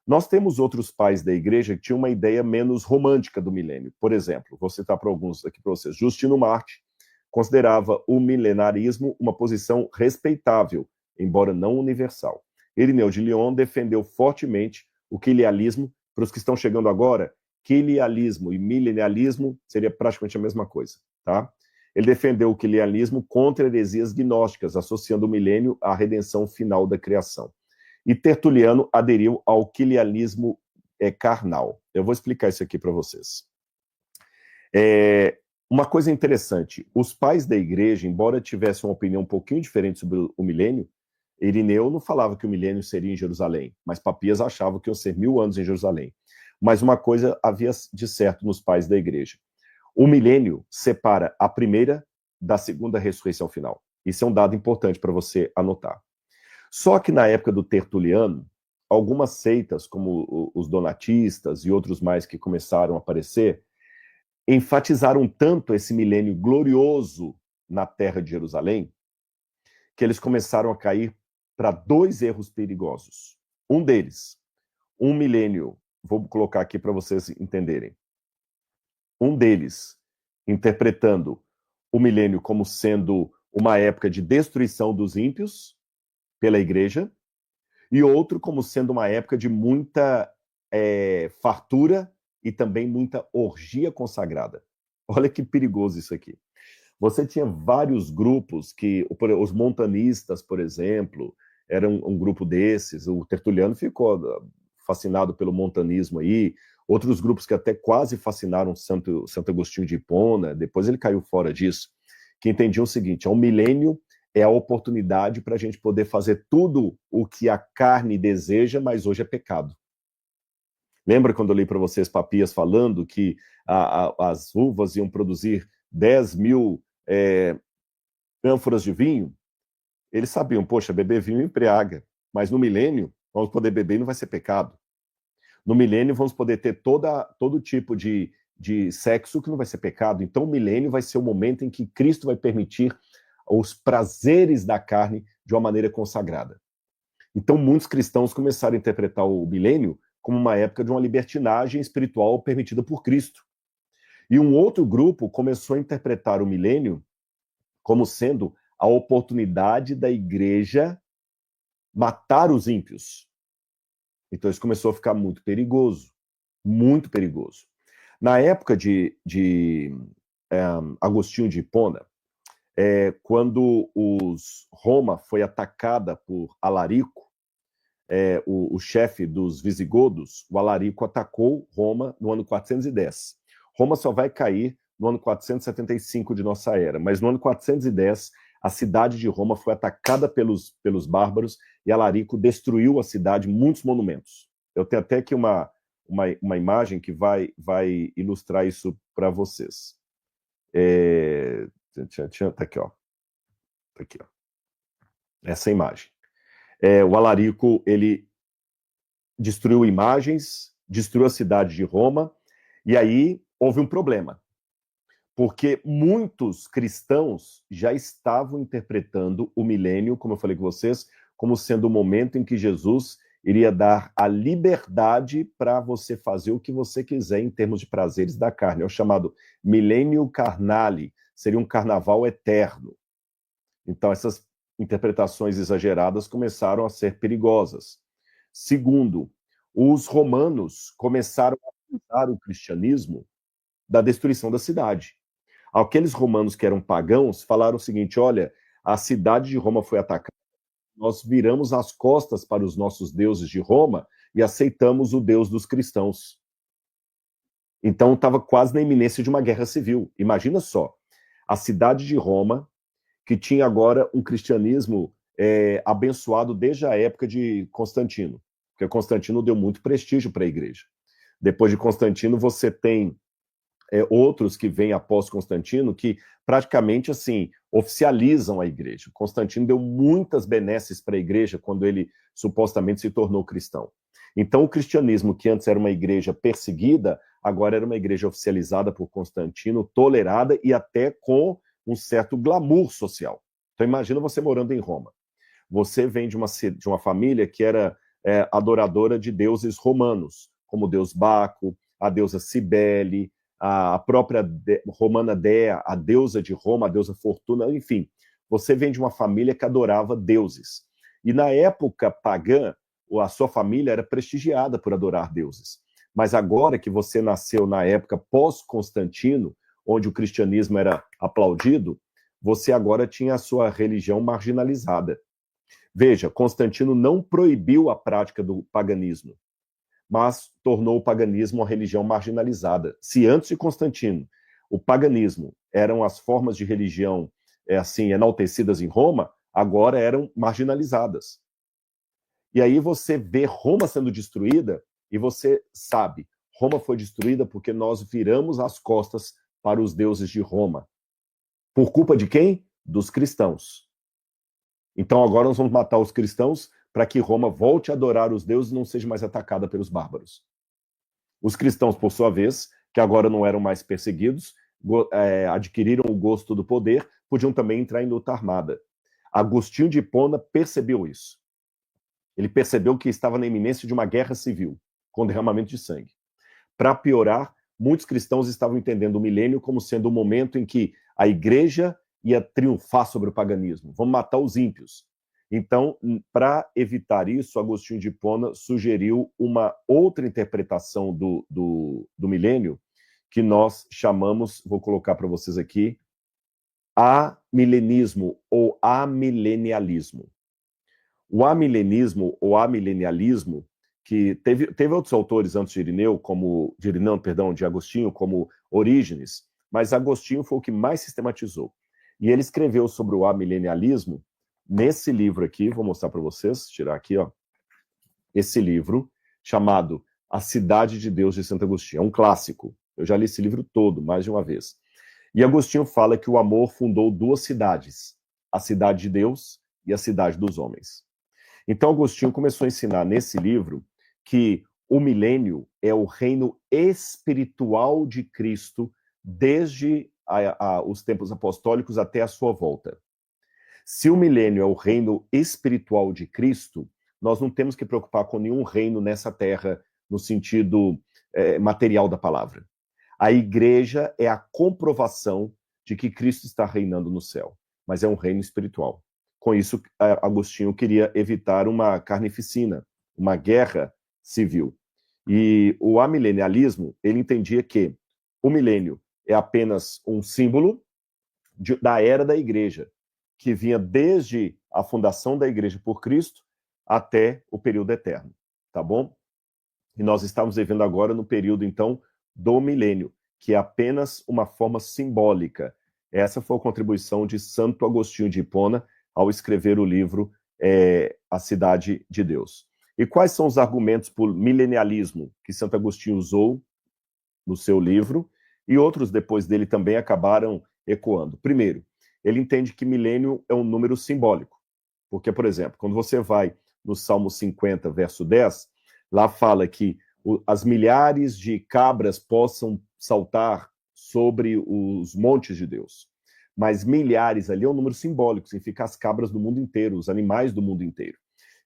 Nós temos outros pais da igreja que tinham uma ideia menos romântica do milênio. Por exemplo, vou citar para alguns aqui para vocês. Justino Marte considerava o milenarismo uma posição respeitável, embora não universal. Irineu de Lyon defendeu fortemente o quilialismo. Para os que estão chegando agora, quilialismo e milenialismo seria praticamente a mesma coisa, tá? Ele defendeu o quilialismo contra heresias gnósticas, associando o milênio à redenção final da criação. E Tertuliano aderiu ao quilialismo carnal. Eu vou explicar isso aqui para vocês. Uma coisa interessante, os pais da igreja, embora tivessem uma opinião um pouquinho diferente sobre o milênio, Irineu não falava que o milênio seria em Jerusalém, mas Papias achava que iam ser 1000 anos em Jerusalém. Mas uma coisa havia de certo nos pais da igreja. O milênio separa a primeira da segunda ressurreição final. Isso é um dado importante para você anotar. Só que na época do Tertuliano, algumas seitas, como os donatistas e outros mais que começaram a aparecer, enfatizaram tanto esse milênio glorioso na terra de Jerusalém, que eles começaram a cair para 2 erros perigosos. Um deles, um milênio, vou colocar aqui para vocês entenderem. Um deles, interpretando o milênio como sendo uma época de destruição dos ímpios pela igreja, e outro como sendo uma época de muita fartura e também muita orgia consagrada. Olha que perigoso isso aqui. Você tinha vários grupos que, os montanistas, por exemplo, eram um grupo desses, o Tertuliano ficou fascinado pelo montanismo aí, outros grupos que até quase fascinaram Santo Agostinho de Hipona, depois ele caiu fora disso, que entendiam o seguinte, o milênio é a oportunidade para a gente poder fazer tudo o que a carne deseja, mas hoje é pecado. Lembra quando eu li para vocês Papias falando que as uvas iam produzir 10.000 ânforas de vinho? Eles sabiam, poxa, beber vinho embriaga, mas no milênio vamos poder beber e não vai ser pecado. No milênio vamos poder ter todo tipo de sexo que não vai ser pecado. Então o milênio vai ser o momento em que Cristo vai permitir os prazeres da carne de uma maneira consagrada. Então muitos cristãos começaram a interpretar o milênio como uma época de uma libertinagem espiritual permitida por Cristo. E um outro grupo começou a interpretar o milênio como sendo a oportunidade da igreja matar os ímpios. Então isso começou a ficar muito perigoso. Muito perigoso. Na época de Agostinho de Hipona, quando Roma foi atacada por Alarico, o chefe dos visigodos, o Alarico atacou Roma no ano 410. Roma só vai cair no ano 475 de nossa era, mas no ano 410 a cidade de Roma foi atacada pelos bárbaros e Alarico destruiu a cidade, muitos monumentos. Eu tenho até aqui uma imagem que vai ilustrar isso para vocês. Tá aqui, ó. Tá aqui, ó. Essa imagem. O Alarico, ele destruiu imagens, destruiu a cidade de Roma, e aí houve um problema. Porque muitos cristãos já estavam interpretando o milênio, como eu falei com vocês, como sendo o momento em que Jesus iria dar a liberdade para você fazer o que você quiser em termos de prazeres da carne. É o chamado milênio carnale, seria um carnaval eterno. Então, essas interpretações exageradas começaram a ser perigosas. Segundo, os romanos começaram a usar o cristianismo da destruição da cidade. Aqueles romanos que eram pagãos falaram o seguinte, olha, a cidade de Roma foi atacada, nós viramos as costas para os nossos deuses de Roma e aceitamos o Deus dos cristãos. Então estava quase na iminência de uma guerra civil. Imagina só, a cidade de Roma, que tinha agora um cristianismo abençoado desde a época de Constantino, porque Constantino deu muito prestígio para a igreja. Depois de Constantino, você tem outros que vêm após Constantino que praticamente assim oficializam a igreja. Constantino deu muitas benesses para a igreja quando ele supostamente se tornou cristão. Então o cristianismo, que antes era uma igreja perseguida, agora era uma igreja oficializada por Constantino, tolerada e até com um certo glamour social. Então imagina você morando em Roma. Você vem de uma família que era adoradora de deuses romanos, como o deus Baco, a deusa Cibele, a própria Romana Dea, a deusa de Roma, a deusa Fortuna, enfim. Você vem de uma família que adorava deuses. E na época pagã, a sua família era prestigiada por adorar deuses. Mas agora que você nasceu na época pós-Constantino, onde o cristianismo era aplaudido, você agora tinha a sua religião marginalizada. Veja, Constantino não proibiu a prática do paganismo, mas tornou o paganismo uma religião marginalizada. Se antes de Constantino o paganismo eram as formas de religião assim enaltecidas em Roma, agora eram marginalizadas. E aí você vê Roma sendo destruída e você sabe, Roma foi destruída porque nós viramos as costas para os deuses de Roma. Por culpa de quem? Dos cristãos. Então agora nós vamos matar os cristãos para que Roma volte a adorar os deuses e não seja mais atacada pelos bárbaros. Os cristãos, por sua vez, que agora não eram mais perseguidos, adquiriram o gosto do poder, podiam também entrar em luta armada. Agostinho de Hipona percebeu isso. Ele percebeu que estava na iminência de uma guerra civil, com derramamento de sangue. Para piorar, muitos cristãos estavam entendendo o milênio como sendo o momento em que a igreja ia triunfar sobre o paganismo. Vamos matar os ímpios. Então, para evitar isso, Agostinho de Hipona sugeriu uma outra interpretação do milênio, que nós chamamos, vou colocar para vocês aqui, amilenismo ou amilenialismo. O amilenismo ou amilenialismo, que teve outros autores antes de Agostinho, como Orígenes, mas Agostinho foi o que mais sistematizou. E ele escreveu sobre o amilenialismo nesse livro aqui, vou mostrar para vocês, tirar aqui, ó, esse livro, chamado A Cidade de Deus de Santo Agostinho. É um clássico. Eu já li esse livro todo, mais de uma vez. E Agostinho fala que o amor fundou duas cidades, a cidade de Deus e a cidade dos homens. Então Agostinho começou a ensinar nesse livro que o milênio é o reino espiritual de Cristo desde os tempos apostólicos até a sua volta. Se o milênio é o reino espiritual de Cristo, nós não temos que preocupar com nenhum reino nessa terra no sentido material da palavra. A igreja é a comprovação de que Cristo está reinando no céu, mas é um reino espiritual. Com isso, Agostinho queria evitar uma carnificina, uma guerra civil. E o amilenialismo, ele entendia que o milênio é apenas um símbolo da era da igreja, que vinha desde a fundação da igreja por Cristo até o período eterno, tá bom? E nós estamos vivendo agora no período, então, do milênio, que é apenas uma forma simbólica. Essa foi a contribuição de Santo Agostinho de Hipona ao escrever o livro A Cidade de Deus. E quais são os argumentos por milenialismo que Santo Agostinho usou no seu livro e outros depois dele também acabaram ecoando? Primeiro, ele entende que milênio é um número simbólico. Porque, por exemplo, quando você vai no Salmo 50, verso 10, lá fala que as milhares de cabras possam saltar sobre os montes de Deus. Mas milhares ali é um número simbólico, significa as cabras do mundo inteiro, os animais do mundo inteiro.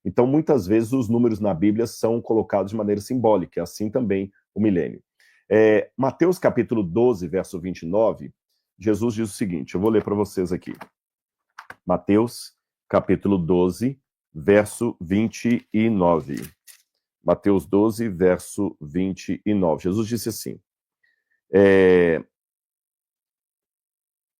Então, muitas vezes, os números na Bíblia são colocados de maneira simbólica, assim também o milênio. Mateus capítulo 12, verso 29, Jesus diz o seguinte, eu vou ler para vocês aqui. Mateus capítulo 12, verso 29. Mateus 12, verso 29. Jesus disse assim,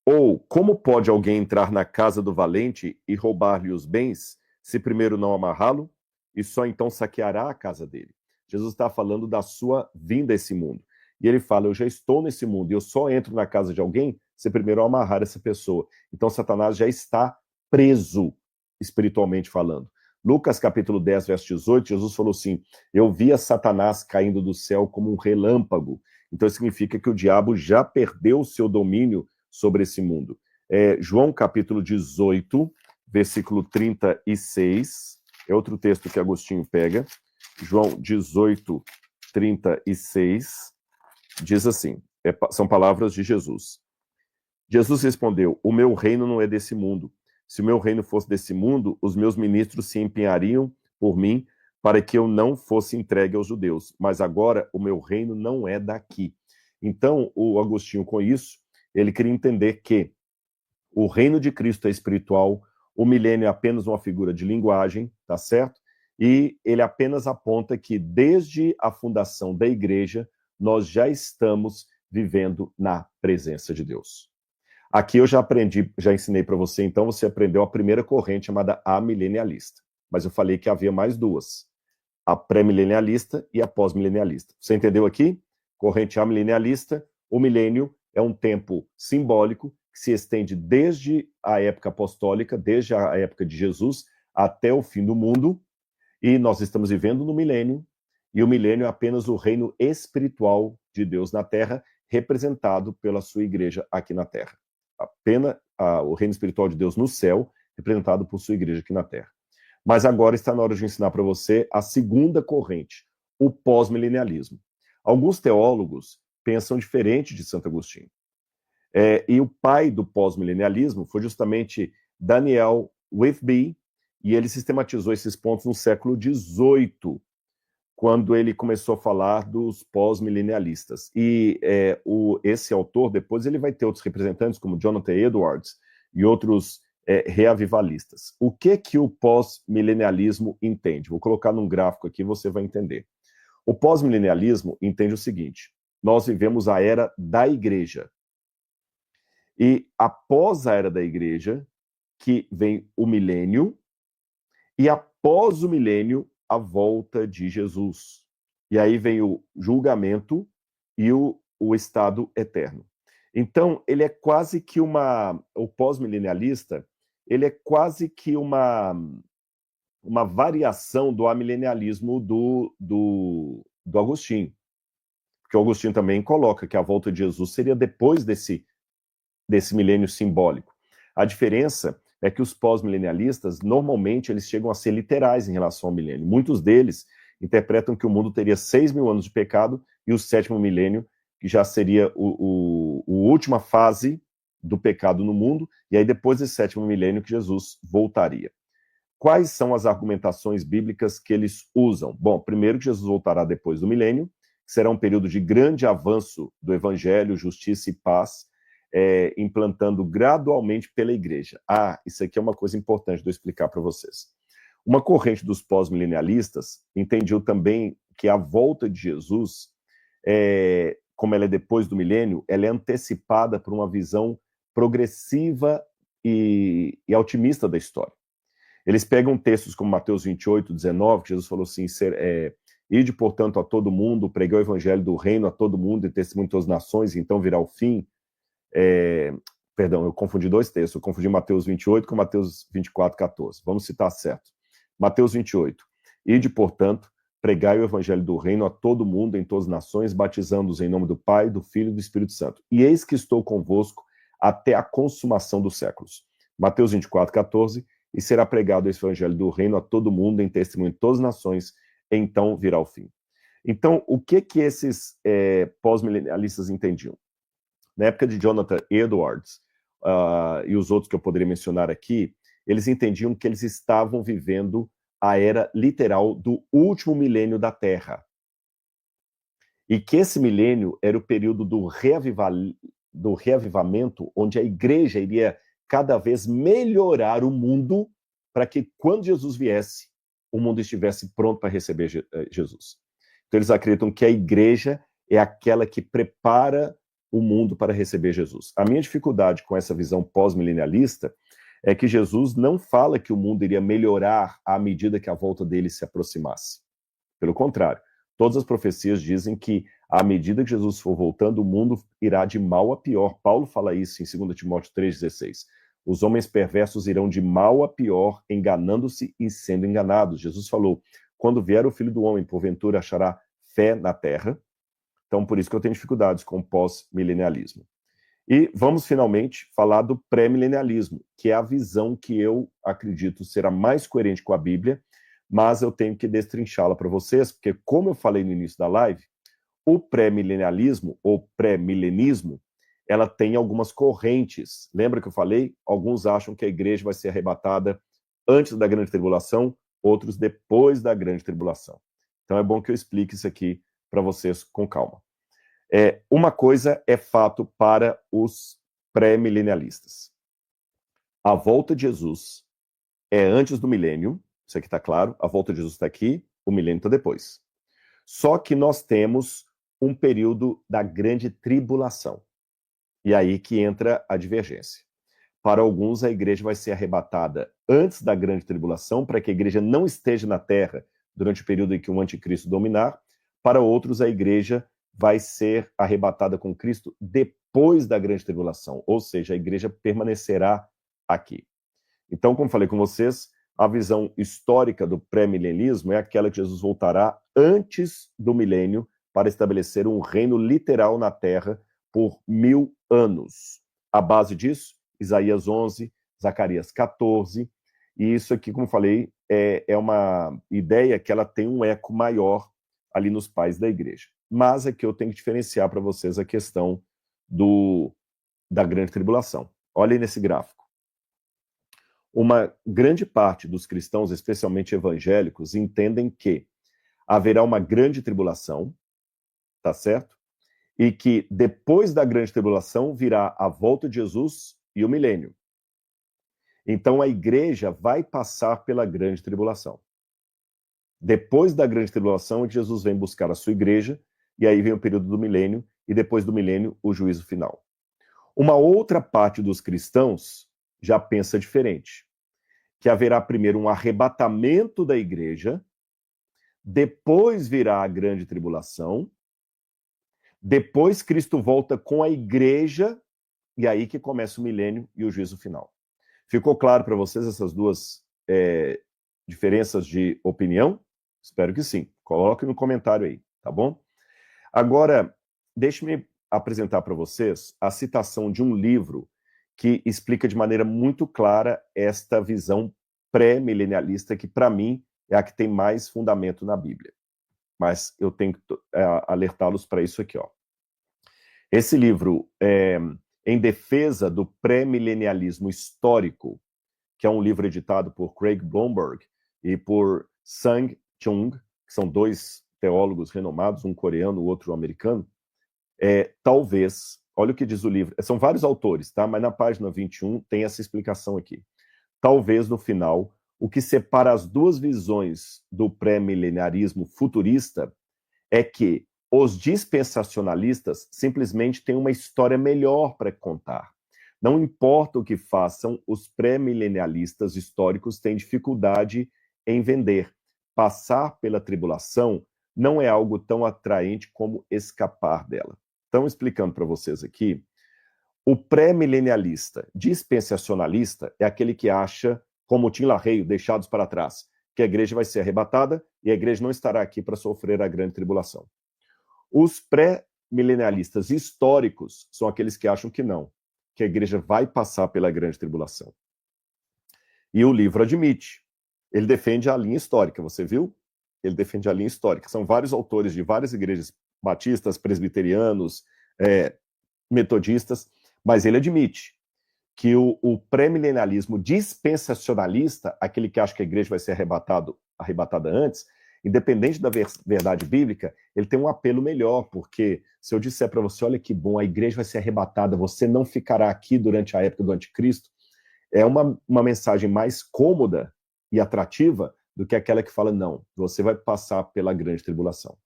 ou como pode alguém entrar na casa do valente e roubar-lhe os bens, se primeiro não amarrá-lo, e só então saqueará a casa dele? Jesus está falando da sua vinda a esse mundo. E ele fala, eu já estou nesse mundo, e eu só entro na casa de alguém se primeiro amarrar essa pessoa. Então Satanás já está preso, espiritualmente falando. Lucas capítulo 10, verso 18, Jesus falou assim, eu via Satanás caindo do céu como um relâmpago. Então significa que o diabo já perdeu o seu domínio sobre esse mundo. João capítulo 18, versículo 36, é outro texto que Agostinho pega. João 18, 36, diz assim, são palavras de Jesus. Jesus respondeu: o meu reino não é desse mundo. Se o meu reino fosse desse mundo, os meus ministros se empenhariam por mim para que eu não fosse entregue aos judeus. Mas agora o meu reino não é daqui. Então, o Agostinho, com isso, ele queria entender que o reino de Cristo é espiritual, o milênio é apenas uma figura de linguagem, tá certo? E ele apenas aponta que desde a fundação da igreja, nós já estamos vivendo na presença de Deus. Aqui eu já aprendi, já ensinei para você, então você aprendeu a primeira corrente chamada amilenialista. Mas eu falei que havia mais duas: a pré-milenialista e a pós-milenialista. Você entendeu aqui? Corrente amilenialista, o milênio é um tempo simbólico que se estende desde a época apostólica, desde a época de Jesus, até o fim do mundo, e nós estamos vivendo no milênio, e o milênio é apenas o reino espiritual de Deus na Terra, representado pela sua igreja aqui na Terra. Apenas o reino espiritual de Deus no céu, representado por sua igreja aqui na Terra. Mas agora está na hora de ensinar para você a segunda corrente, o pós-milenialismo. Alguns teólogos pensam diferente de Santo Agostinho. E o pai do pós-milenialismo foi justamente Daniel Whitby, e ele sistematizou esses pontos no século XVIII, quando ele começou a falar dos pós-milenialistas. E esse autor, depois, ele vai ter outros representantes, como Jonathan Edwards e outros reavivalistas. O que o pós-milenialismo entende? Vou colocar num gráfico aqui, você vai entender. O pós-milenialismo entende o seguinte: nós vivemos a era da igreja. E após a era da igreja, que vem o milênio, e após o milênio, a volta de Jesus. E aí vem o julgamento e o estado eterno. Então, ele é quase que o pós-milenialista, ele é quase que uma variação do amilenialismo do Agostinho. Porque o Agostinho também coloca que a volta de Jesus seria depois desse milênio simbólico. A diferença é que os pós-milenialistas, normalmente, eles chegam a ser literais em relação ao milênio. Muitos deles interpretam que o mundo teria 6.000 anos de pecado e o 7º milênio, que já seria a última fase do pecado no mundo, e aí depois desse 7º milênio que Jesus voltaria. Quais são as argumentações bíblicas que eles usam? Bom, primeiro que Jesus voltará depois do milênio, que será um período de grande avanço do evangelho, justiça e paz, implantando gradualmente pela igreja. Isso aqui é uma coisa importante de eu explicar para vocês. Uma corrente dos pós-milenialistas entendiu também que a volta de Jesus, como ela é depois do milênio, ela é antecipada por uma visão progressiva e otimista da história. Eles pegam textos como Mateus 28, 19, que Jesus falou assim: ide, portanto, a todo mundo, pregue o evangelho do reino a todo mundo e testemunhe todas as nações, e então virá o fim. Perdão, eu confundi dois textos, eu confundi Mateus 28 com Mateus 24, 14. Vamos citar certo. Mateus 28. Ide, portanto, pregai o evangelho do reino a todo mundo, em todas as nações, batizando-os em nome do Pai, do Filho e do Espírito Santo. E eis que estou convosco até a consumação dos séculos. Mateus 24, 14. E será pregado o evangelho do reino a todo mundo, em testemunho de todas as nações, então virá o fim. Então, o que esses pós-milenialistas entendiam? Na época de Jonathan Edwards e os outros que eu poderia mencionar aqui, eles entendiam que eles estavam vivendo a era literal do último milênio da Terra. E que esse milênio era o período do reavivamento, onde a igreja iria cada vez melhorar o mundo para que, quando Jesus viesse, o mundo estivesse pronto para receber Jesus. Então, eles acreditam que a igreja é aquela que prepara o mundo para receber Jesus. A minha dificuldade com essa visão pós-milenialista é que Jesus não fala que o mundo iria melhorar à medida que a volta dele se aproximasse. Pelo contrário, todas as profecias dizem que, à medida que Jesus for voltando, o mundo irá de mal a pior. Paulo fala isso em 2 Timóteo 3,16. Os homens perversos irão de mal a pior, enganando-se e sendo enganados. Jesus falou: quando vier o Filho do Homem, porventura achará fé na terra. Então, por isso que eu tenho dificuldades com o pós-milenialismo. E vamos, finalmente, falar do pré-milenialismo, que é a visão que eu acredito ser a mais coerente com a Bíblia, mas eu tenho que destrinchá-la para vocês, porque, como eu falei no início da live, o pré-milenialismo, ou pré-milenismo, ela tem algumas correntes. Lembra que eu falei? Alguns acham que a igreja vai ser arrebatada antes da grande tribulação, outros depois da grande tribulação. Então é bom que eu explique isso aqui para vocês com calma. Uma coisa é fato para os pré-milenialistas. A volta de Jesus é antes do milênio, isso aqui está claro, a volta de Jesus está aqui, o milênio está depois. Só que nós temos um período da grande tribulação. E aí que entra a divergência. Para alguns, a igreja vai ser arrebatada antes da grande tribulação, para que a igreja não esteja na terra durante o período em que o anticristo dominar. Para outros, a igreja vai ser arrebatada com Cristo depois da grande tribulação, ou seja, a igreja permanecerá aqui. Então, como falei com vocês, a visão histórica do pré-milenismo é aquela que Jesus voltará antes do milênio para estabelecer um reino literal na terra por 1000 anos. A base disso, Isaías 11, Zacarias 14, e isso aqui, como falei, é uma ideia que ela tem um eco maior ali nos pais da igreja. Mas aqui eu tenho que diferenciar para vocês a questão da grande tribulação. Olhem nesse gráfico. Uma grande parte dos cristãos, especialmente evangélicos, entendem que haverá uma grande tribulação, tá certo? E que depois da grande tribulação virá a volta de Jesus e o milênio. Então a igreja vai passar pela grande tribulação. Depois da grande tribulação, Jesus vem buscar a sua igreja, e aí vem o período do milênio, e depois do milênio, o juízo final. Uma outra parte dos cristãos já pensa diferente, que haverá primeiro um arrebatamento da igreja, depois virá a grande tribulação, depois Cristo volta com a igreja, e aí que começa o milênio e o juízo final. Ficou claro para vocês essas duas diferenças de opinião? Espero que sim. Coloque no comentário aí, tá bom? Agora, deixe-me apresentar para vocês a citação de um livro que explica de maneira muito clara esta visão pré-milenialista, que para mim é a que tem mais fundamento na Bíblia. Mas eu tenho que alertá-los para isso aqui, ó. Esse livro, Em Defesa do Pré-Milenialismo Histórico, que é um livro editado por Craig Blomberg e por Sang Chung, que são dois teólogos renomados, um coreano, o outro americano, talvez, olha o que diz o livro, são vários autores, tá? Mas na página 21 tem essa explicação aqui. Talvez, no final, o que separa as duas visões do pré-mileniarismo futurista é que os dispensacionalistas simplesmente têm uma história melhor para contar. Não importa o que façam, os pré-milenialistas históricos têm dificuldade em vender. Passar pela tribulação não é algo tão atraente como escapar dela. Então, explicando para vocês aqui, o pré-milenialista dispensacionalista é aquele que acha, como o Tim LaHaye, deixados para trás, que a igreja vai ser arrebatada e a igreja não estará aqui para sofrer a grande tribulação. Os pré-milenialistas históricos são aqueles que acham que não, que a igreja vai passar pela grande tribulação. E o livro admite. Ele defende a linha histórica, você viu? Ele defende a linha histórica. São vários autores de várias igrejas batistas, presbiterianos, metodistas, mas ele admite que o pré-milenialismo dispensacionalista, aquele que acha que a igreja vai ser arrebatada antes, independente da verdade bíblica, ele tem um apelo melhor, porque se eu disser para você, olha que bom, a igreja vai ser arrebatada, você não ficará aqui durante a época do anticristo, é uma mensagem mais cômoda e atrativa do que aquela que fala, não, você vai passar pela grande tribulação.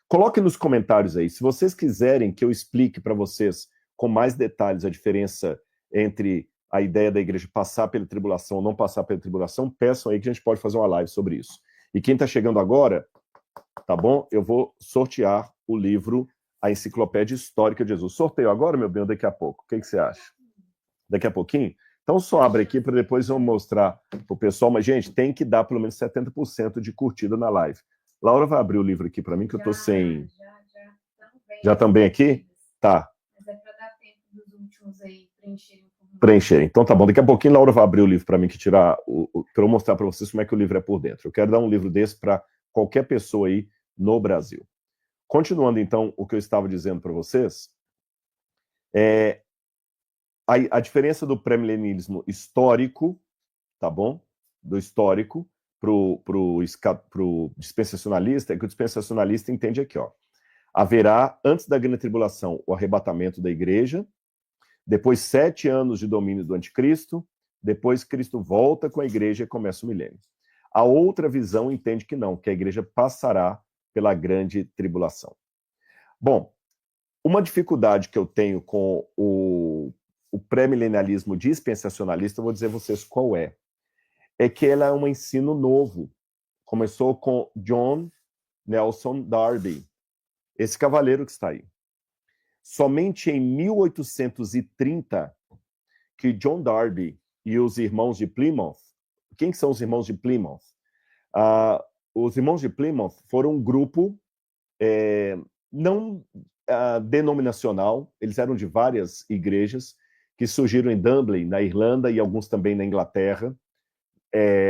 Coloque nos comentários aí, se vocês quiserem que eu explique para vocês com mais detalhes a diferença entre a ideia da igreja passar pela tribulação ou não passar pela tribulação, peçam aí que a gente pode fazer uma live sobre isso. E quem está chegando agora, tá bom? Eu vou sortear o livro A Enciclopédia Histórica de Jesus. Sorteio agora, meu bem, ou daqui a pouco? O que você acha? Daqui a pouquinho? Então só abre aqui para depois eu mostrar para o pessoal. Mas, gente, tem que dar pelo menos 70% de curtida na live. Laura vai abrir o livro aqui para mim, que eu estou sem... Já também aqui? Tá. Mas é para dar tempo dos últimos aí preencherem. Preencherem. Então tá bom. Daqui a pouquinho Laura vai abrir o livro para mim, que tirar para eu mostrar para vocês como é que o livro é por dentro. Eu quero dar um livro desse para qualquer pessoa aí no Brasil. Continuando, então, o que eu estava dizendo para vocês, A diferença do pré-milenismo histórico, tá bom? Do histórico pro dispensacionalista, é que o dispensacionalista entende aqui, ó. Haverá, antes da grande tribulação, o arrebatamento da igreja, depois 7 anos de domínio do anticristo, depois Cristo volta com a igreja e começa o milênio. A outra visão entende que não, que a igreja passará pela grande tribulação. Bom, uma dificuldade que eu tenho com o pré-milenialismo dispensacionalista, eu vou dizer a vocês qual é. É que ela é um ensino novo. Começou com John Nelson Darby, esse cavaleiro que está aí. Somente em 1830 que John Darby e os irmãos de Plymouth, quem são os irmãos de Plymouth? Os irmãos de Plymouth foram um grupo não denominacional, eles eram de várias igrejas que surgiram em Dublin, na Irlanda, e alguns também na Inglaterra,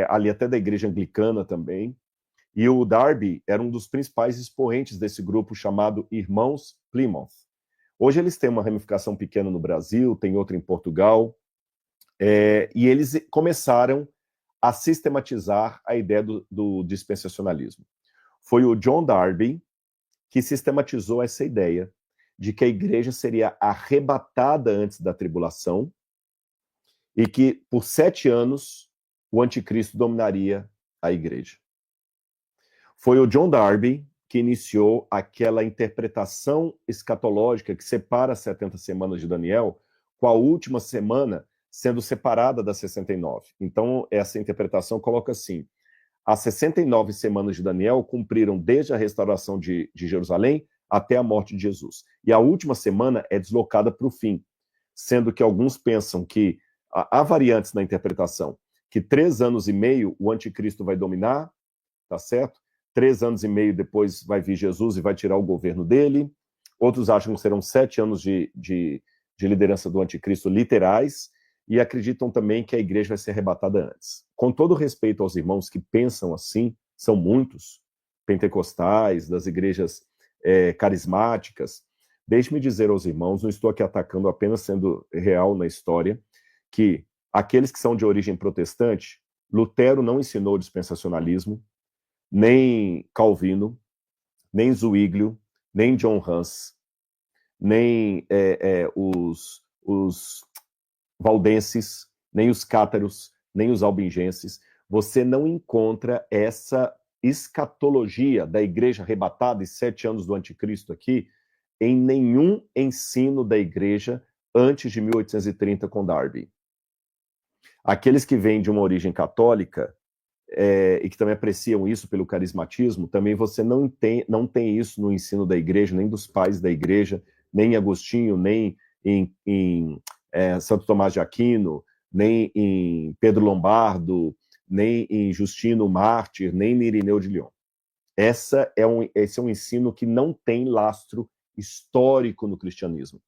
ali até da igreja anglicana também. E o Darby era um dos principais expoentes desse grupo chamado Irmãos Plymouth. Hoje eles têm uma ramificação pequena no Brasil, tem outra em Portugal, e eles começaram a sistematizar a ideia do dispensacionalismo. Foi o John Darby que sistematizou essa ideia de que a igreja seria arrebatada antes da tribulação e que, por 7 anos, o anticristo dominaria a igreja. Foi o John Darby que iniciou aquela interpretação escatológica que separa as 70 semanas de Daniel, com a última semana sendo separada das 69. Então, essa interpretação coloca assim: as 69 semanas de Daniel cumpriram desde a restauração de Jerusalém até a morte de Jesus. E a última semana é deslocada para o fim, sendo que alguns pensam que há variantes na interpretação, que 3 anos e meio o anticristo vai dominar, tá certo? 3 anos e meio depois vai vir Jesus e vai tirar o governo dele. Outros acham que serão 7 anos de liderança do anticristo literais, e acreditam também que a igreja vai ser arrebatada antes. Com todo respeito aos irmãos que pensam assim, são muitos, pentecostais, das igrejas carismáticas, deixe-me dizer aos irmãos, não estou aqui atacando, apenas sendo real na história, que aqueles que são de origem protestante, Lutero não ensinou dispensacionalismo, nem Calvino, nem Zwinglio, nem John Hus, nem os valdenses, nem os cátaros, nem os albingenses. Você não encontra essa escatologia da igreja arrebatada e 7 anos do anticristo aqui em nenhum ensino da igreja antes de 1830 com Darby. Aqueles que vêm de uma origem católica e que também apreciam isso pelo carismatismo, também você não tem isso no ensino da igreja, nem dos pais da igreja, nem em Agostinho, nem em Santo Tomás de Aquino, nem em Pedro Lombardo, nem em Justino Mártir, nem em Irineu de Lyon. Esse é um ensino que não tem lastro histórico no cristianismo.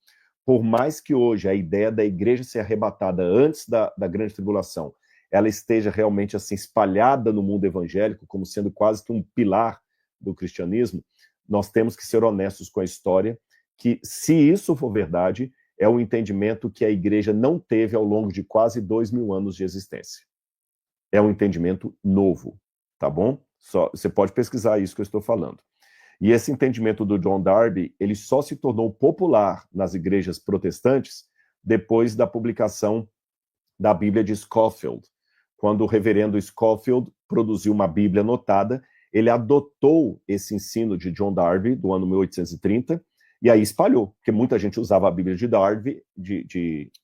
Por mais que hoje a ideia da igreja ser arrebatada antes da grande tribulação, ela esteja realmente assim espalhada no mundo evangélico, como sendo quase que um pilar do cristianismo, nós temos que ser honestos com a história, que se isso for verdade, é um entendimento que a igreja não teve ao longo de quase 2000 anos de existência. É um entendimento novo, tá bom? Você pode pesquisar isso que eu estou falando. E esse entendimento do John Darby, ele só se tornou popular nas igrejas protestantes depois da publicação da Bíblia de Scofield. Quando o reverendo Scofield produziu uma Bíblia anotada, ele adotou esse ensino de John Darby, do ano 1830, e aí espalhou, porque muita gente usava a Bíblia de Darby,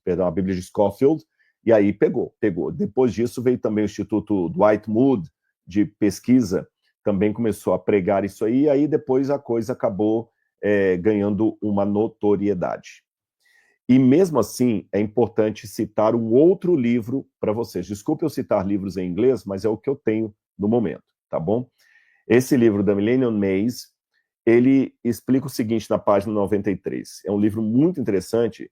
a Bíblia de Scofield, e aí pegou. Depois disso veio também o Instituto Dwight Moody, de pesquisa, também começou a pregar isso aí, e aí depois a coisa acabou ganhando uma notoriedade. E mesmo assim, é importante citar um outro livro para vocês. Desculpe eu citar livros em inglês, mas é o que eu tenho no momento, tá bom? Esse livro, da Millennium Maze, ele explica o seguinte na página 93. É um livro muito interessante,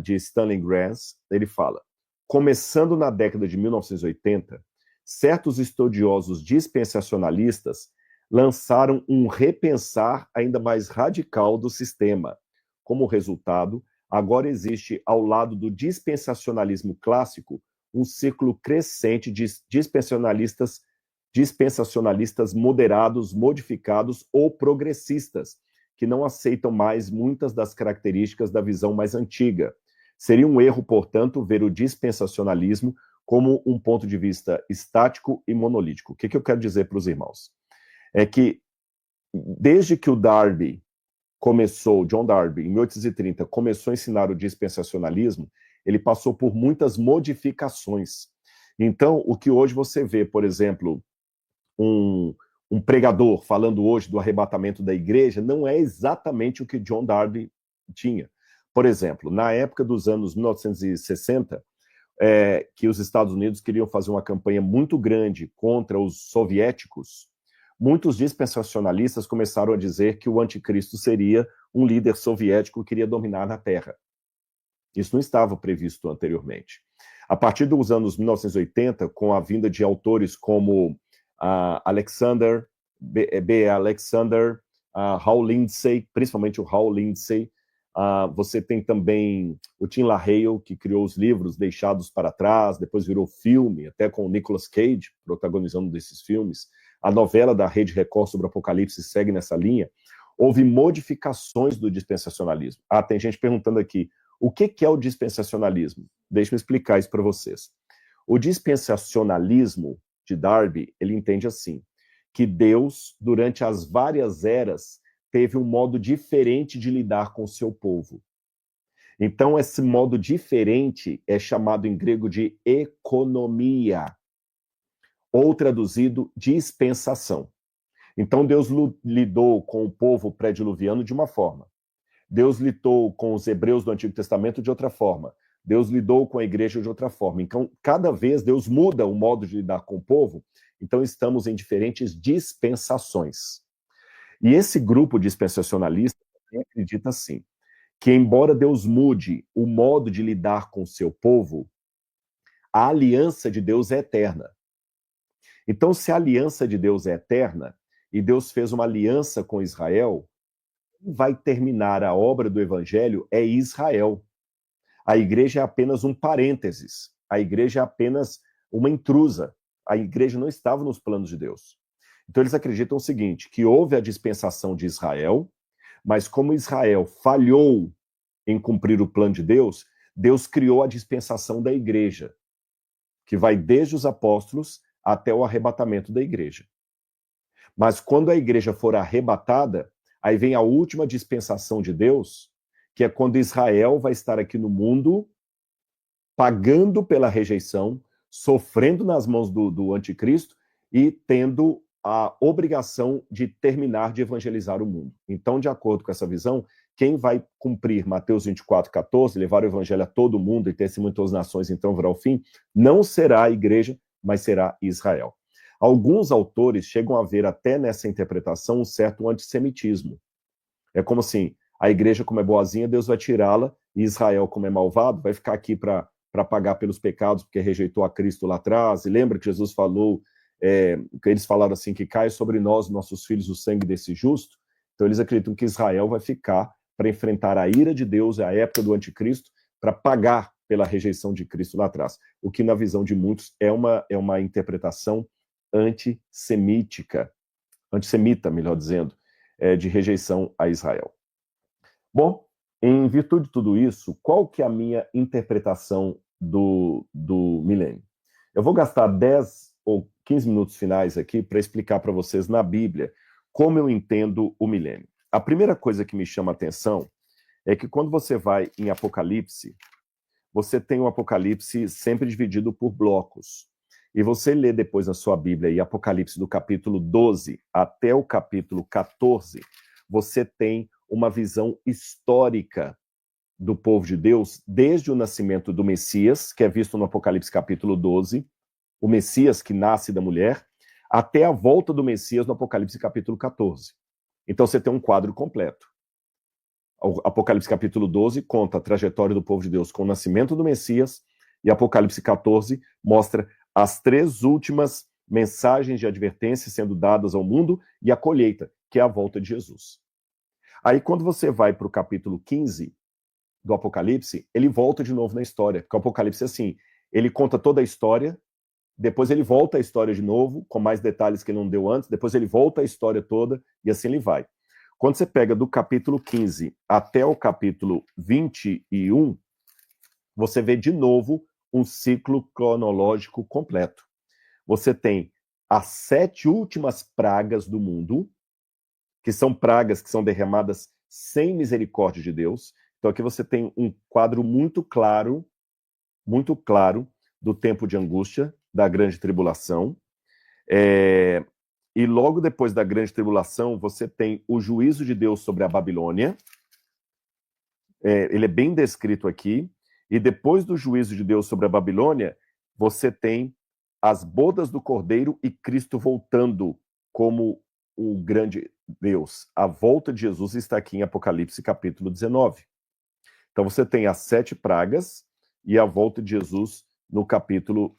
de Stanley Grants. Ele fala: começando na década de 1980, certos estudiosos dispensacionalistas lançaram um repensar ainda mais radical do sistema. Como resultado, agora existe, ao lado do dispensacionalismo clássico, um círculo crescente de dispensacionalistas moderados, modificados ou progressistas, que não aceitam mais muitas das características da visão mais antiga. Seria um erro, portanto, ver o dispensacionalismo como um ponto de vista estático e monolítico. O que eu quero dizer para os irmãos? É que, desde que o John Darby, em 1830, começou a ensinar o dispensacionalismo, ele passou por muitas modificações. Então, o que hoje você vê, por exemplo, um pregador falando hoje do arrebatamento da igreja, não é exatamente o que John Darby tinha. Por exemplo, na época dos anos 1960, que os Estados Unidos queriam fazer uma campanha muito grande contra os soviéticos, muitos dispensacionalistas começaram a dizer que o anticristo seria um líder soviético que queria dominar na Terra. Isso não estava previsto anteriormente. A partir dos anos 1980, com a vinda de autores como Alexander, B. Alexander, Hal Lindsey, principalmente o Hal Lindsey, você tem também o Tim LaHaye, que criou os livros Deixados para Trás, depois virou filme, até com o Nicolas Cage protagonizando desses filmes. A novela da Rede Record sobre o Apocalipse segue nessa linha. Houve modificações do dispensacionalismo. Tem gente perguntando aqui, o que é o dispensacionalismo? Deixa eu explicar isso para vocês. O dispensacionalismo de Darby, ele entende assim, que Deus, durante as várias eras, teve um modo diferente de lidar com o seu povo. Então, esse modo diferente é chamado em grego de economia, ou traduzido, dispensação. Então, Deus lidou com o povo pré-diluviano de uma forma. Deus lidou com os hebreus do Antigo Testamento de outra forma. Deus lidou com a igreja de outra forma. Então, cada vez Deus muda o modo de lidar com o povo. Então, estamos em diferentes dispensações. E esse grupo dispensacionalista acredita assim, que embora Deus mude o modo de lidar com o seu povo, a aliança de Deus é eterna. Então, se a aliança de Deus é eterna, e Deus fez uma aliança com Israel, quem vai terminar a obra do evangelho é Israel. A igreja é apenas um parênteses. A igreja é apenas uma intrusa. A igreja não estava nos planos de Deus. Então eles acreditam o seguinte, que houve a dispensação de Israel, mas como Israel falhou em cumprir o plano de Deus, Deus criou a dispensação da igreja, que vai desde os apóstolos até o arrebatamento da igreja. Mas quando a igreja for arrebatada, aí vem a última dispensação de Deus, que é quando Israel vai estar aqui no mundo, pagando pela rejeição, sofrendo nas mãos do anticristo e tendo a obrigação de terminar de evangelizar o mundo. Então, de acordo com essa visão, quem vai cumprir Mateus 24:14, levar o evangelho a todo mundo e testemunho em todas as nações, então verá o fim, não será a igreja, mas será Israel. Alguns autores chegam a ver até nessa interpretação um certo antissemitismo. É como assim, a igreja como é boazinha, Deus vai tirá-la, e Israel como é malvado, vai ficar aqui para pagar pelos pecados, porque rejeitou a Cristo lá atrás. E lembra que Jesus falou, que eles falaram assim, que cai sobre nós, nossos filhos, o sangue desse justo. Então eles acreditam que Israel vai ficar para enfrentar a ira de Deus, a época do anticristo, para pagar pela rejeição de Cristo lá atrás. O que na visão de muitos é uma interpretação antissemita, melhor dizendo, de rejeição a Israel. Bom, em virtude de tudo isso, qual que é a minha interpretação do milênio? Eu vou gastar 10 ou 15 minutos finais aqui para explicar para vocês na Bíblia como eu entendo o milênio. A primeira coisa que me chama a atenção é que quando você vai em Apocalipse, você tem o Apocalipse sempre dividido por blocos. E você lê depois na sua Bíblia aí, Apocalipse do capítulo 12 até o capítulo 14, você tem uma visão histórica do povo de Deus, desde o nascimento do Messias, que é visto no Apocalipse capítulo 12, o Messias que nasce da mulher, até a volta do Messias no Apocalipse capítulo 14. Então você tem um quadro completo. O Apocalipse capítulo 12 conta a trajetória do povo de Deus com o nascimento do Messias, e Apocalipse 14 mostra as 3 últimas mensagens de advertência sendo dadas ao mundo e a colheita, que é a volta de Jesus. Aí quando você vai para o capítulo 15, do Apocalipse, ele volta de novo na história. Porque o Apocalipse é assim, ele conta toda a história, depois ele volta a história de novo, com mais detalhes que ele não deu antes, depois ele volta a história toda, e assim ele vai. Quando você pega do capítulo 15 até o capítulo 21, você vê de novo um ciclo cronológico completo. Você tem as 7 últimas pragas do mundo, que são pragas que são derramadas sem misericórdia de Deus. Então aqui você tem um quadro muito claro do tempo de angústia, da grande tribulação. E logo depois da grande tribulação, você tem o juízo de Deus sobre a Babilônia. Ele é bem descrito aqui. E depois do juízo de Deus sobre a Babilônia, você tem as bodas do Cordeiro e Cristo voltando como o grande Deus. A volta de Jesus está aqui em Apocalipse capítulo 19. Então você tem as 7 pragas e a volta de Jesus no capítulo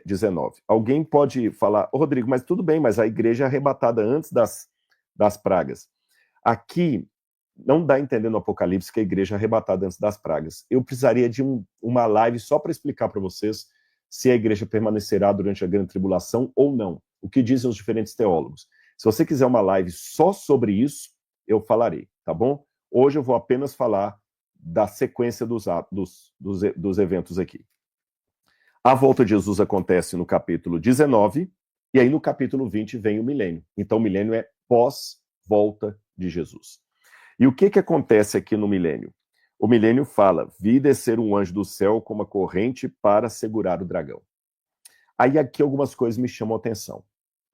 19. Alguém pode falar, Rodrigo, mas tudo bem, mas a igreja é arrebatada antes das pragas. Aqui não dá a entender no Apocalipse que a igreja é arrebatada antes das pragas. Eu precisaria de uma live só para explicar para vocês se a igreja permanecerá durante a grande tribulação ou não. O que dizem os diferentes teólogos. Se você quiser uma live só sobre isso, eu falarei, tá bom? Hoje eu vou apenas falar da sequência dos eventos aqui. A volta de Jesus acontece no capítulo 19, e aí no capítulo 20 vem o milênio. Então o milênio é pós-volta de Jesus. E o que acontece aqui no milênio? O milênio fala, vi descer um anjo do céu com uma corrente para segurar o dragão. Aí aqui algumas coisas me chamam a atenção.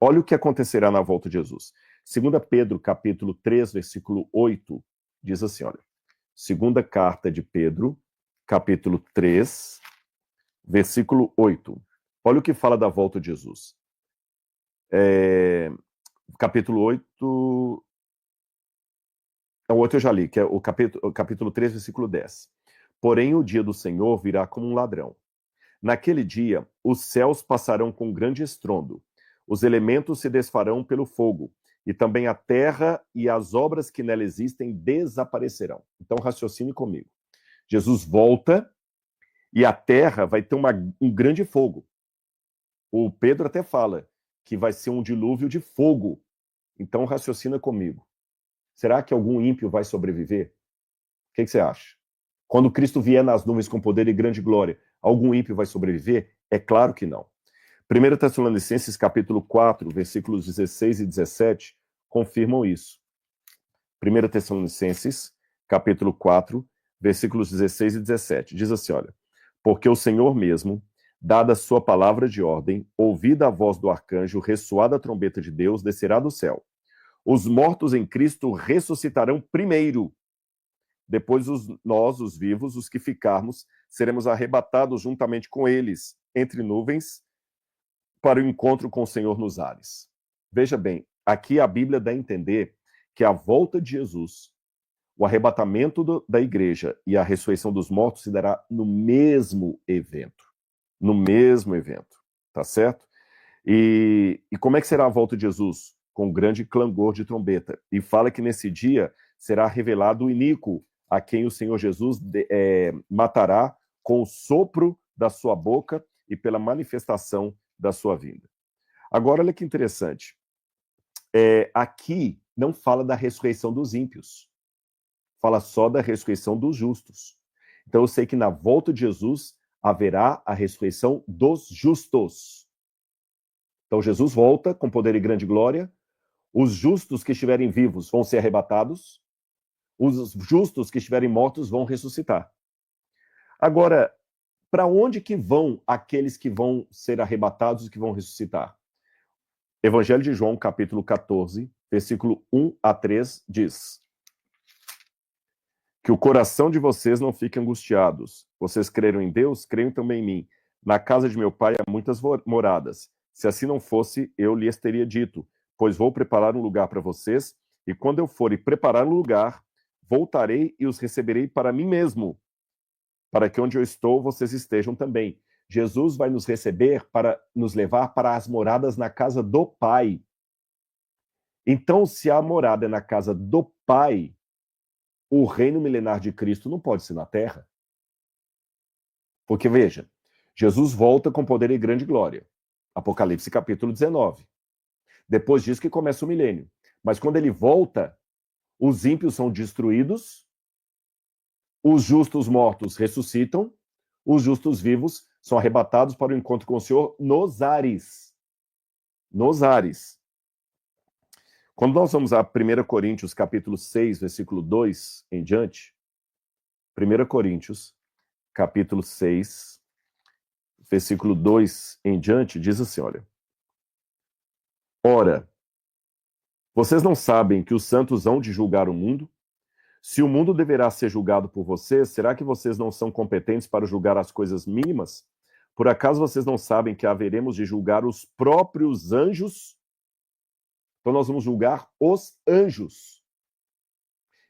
Olha o que acontecerá na volta de Jesus. 2 Pedro, capítulo 3, versículo 8, diz assim, olha. Segunda carta de Pedro, capítulo 3, versículo 8. Olha o que fala da volta de Jesus. Capítulo 8... Então, o 8 eu já li, que é o capítulo 3, versículo 10. Porém, o dia do Senhor virá como um ladrão. Naquele dia, os céus passarão com grande estrondo, os elementos se desfarão pelo fogo, e também a terra e as obras que nela existem desaparecerão. Então, raciocine comigo. Jesus volta e a terra vai ter um grande fogo. O Pedro até fala que vai ser um dilúvio de fogo. Então, raciocina comigo. Será que algum ímpio vai sobreviver? O que você acha? Quando Cristo vier nas nuvens com poder e grande glória, algum ímpio vai sobreviver? É claro que não. 1 Tessalonicenses capítulo 4, versículos 16 e 17, confirmam isso. 1 Tessalonicenses capítulo 4, versículos 16 e 17, diz assim, olha, porque o Senhor mesmo, dada a sua palavra de ordem, ouvida a voz do arcanjo, ressoada a trombeta de Deus, descerá do céu. Os mortos em Cristo ressuscitarão primeiro. Depois nós, os vivos, os que ficarmos, seremos arrebatados juntamente com eles, entre nuvens, para o encontro com o Senhor nos ares. Veja bem, aqui a Bíblia dá a entender que a volta de Jesus, o arrebatamento da igreja e a ressurreição dos mortos se dará no mesmo evento. No mesmo evento, tá certo? E como é que será a volta de Jesus? Com grande clangor de trombeta. E fala que nesse dia será revelado o iníquo, a quem o Senhor Jesus matará com o sopro da sua boca e pela manifestação da sua vinda. Agora, olha que interessante. Aqui não fala da ressurreição dos ímpios. Fala só da ressurreição dos justos. Então eu sei que na volta de Jesus haverá a ressurreição dos justos. Então Jesus volta com poder e grande glória. Os justos que estiverem vivos vão ser arrebatados. Os justos que estiverem mortos vão ressuscitar. Agora, para onde que vão aqueles que vão ser arrebatados e que vão ressuscitar? Evangelho de João, capítulo 14, versículo 1 a 3, diz: que o coração de vocês não fique angustiados. Vocês creram em Deus? Creiam também em mim. Na casa de meu pai há muitas moradas. Se assim não fosse, eu lhes teria dito, pois vou preparar um lugar para vocês, e quando eu for e preparar um lugar, voltarei e os receberei para mim mesmo, para que onde eu estou, vocês estejam também. Jesus vai nos receber para nos levar para as moradas na casa do Pai. Então, se a morada é na casa do Pai, o reino milenar de Cristo não pode ser na terra. Porque, veja, Jesus volta com poder e grande glória. Apocalipse capítulo 19. Depois disso que começa o milênio. Mas quando ele volta, os ímpios são destruídos, os justos mortos ressuscitam, os justos vivos são arrebatados para o encontro com o Senhor nos ares. Nos ares. Quando nós vamos a 1 Coríntios, capítulo 6, versículo 2 em diante, 1 Coríntios, capítulo 6, versículo 2 em diante, diz assim, olha. Ora, vocês não sabem que os santos hão de julgar o mundo? Se o mundo deverá ser julgado por vocês, será que vocês não são competentes para julgar as coisas mínimas? Por acaso vocês não sabem que haveremos de julgar os próprios anjos? Então nós vamos julgar os anjos.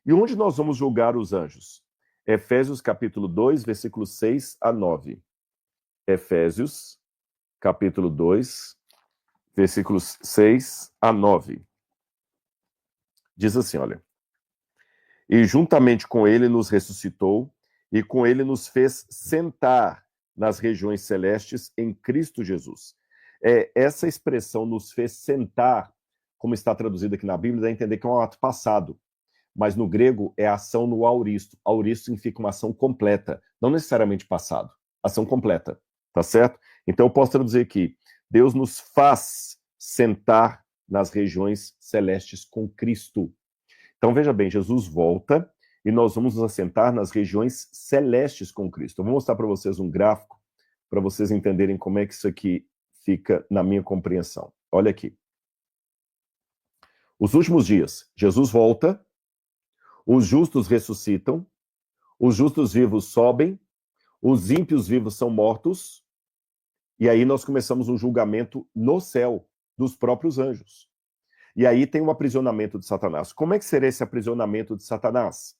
E onde nós vamos julgar os anjos? Efésios capítulo 2, versículos 6 a 9. Efésios capítulo 2, versículos 6 a 9. Diz assim, olha. E juntamente com ele nos ressuscitou, e com ele nos fez sentar nas regiões celestes em Cristo Jesus. Essa expressão nos fez sentar, como está traduzida aqui na Bíblia, dá a entender que é um ato passado. Mas no grego é ação no auristo. Auristo significa uma ação completa, não necessariamente passado. Ação completa, tá certo? Então eu posso traduzir aqui, Deus nos faz sentar nas regiões celestes com Cristo. Então, veja bem, Jesus volta e nós vamos nos assentar nas regiões celestes com Cristo. Eu vou mostrar para vocês um gráfico para vocês entenderem como é que isso aqui fica na minha compreensão. Olha aqui. Os últimos dias, Jesus volta, os justos ressuscitam, os justos vivos sobem, os ímpios vivos são mortos, e aí nós começamos um julgamento no céu dos próprios anjos. E aí tem um aprisionamento de Satanás. Como é que será esse aprisionamento de Satanás?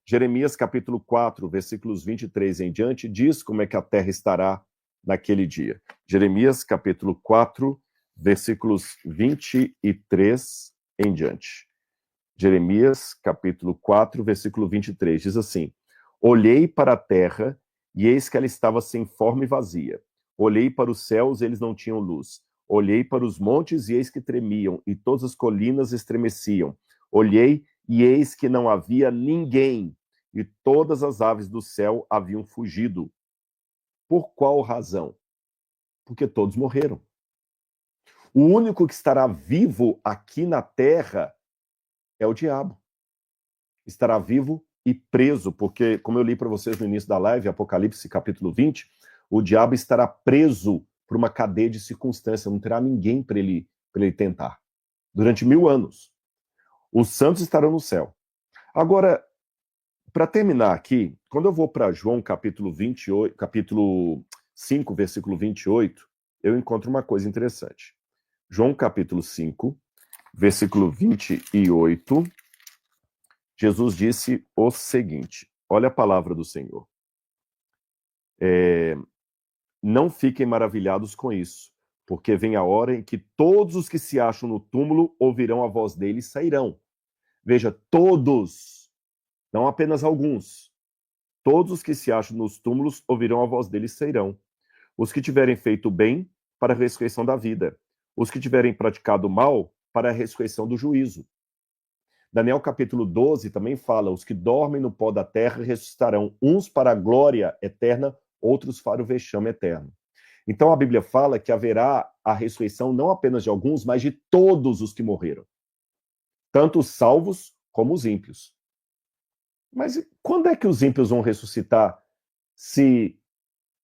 Jeremias capítulo 4, versículos 23 em diante, diz como é que a terra estará naquele dia. Jeremias capítulo 4, versículos 23 em diante. Jeremias capítulo 4, versículo 23, diz assim: Olhei para a terra, e eis que ela estava sem forma e vazia. Olhei para os céus, eles não tinham luz. Olhei para os montes, e eis que tremiam, e todas as colinas estremeciam. Olhei, e eis que não havia ninguém, e todas as aves do céu haviam fugido. Por qual razão? Porque todos morreram. O único que estará vivo aqui na terra é o diabo. Estará vivo e preso, porque, como eu li para vocês no início da live, Apocalipse capítulo 20, o diabo estará preso por uma cadeia de circunstâncias, não terá ninguém para ele tentar. Durante 1000 anos. Os santos estarão no céu. Agora, para terminar aqui, quando eu vou para João capítulo 28, capítulo 5, versículo 28, eu encontro uma coisa interessante. João capítulo 5, versículo 28, Jesus disse o seguinte, olha a palavra do Senhor. Não fiquem maravilhados com isso, porque vem a hora em que todos os que se acham no túmulo ouvirão a voz dele e sairão. Veja, todos, não apenas alguns. Todos os que se acham nos túmulos ouvirão a voz dele e sairão. Os que tiverem feito bem, para a ressurreição da vida. Os que tiverem praticado mal, para a ressurreição do juízo. Daniel capítulo 12 também fala, os que dormem no pó da terra ressuscitarão, uns para a glória eterna, outros para o vexame eterno. Então a Bíblia fala que haverá a ressurreição não apenas de alguns, mas de todos os que morreram. Tanto os salvos como os ímpios. Mas quando é que os ímpios vão ressuscitar se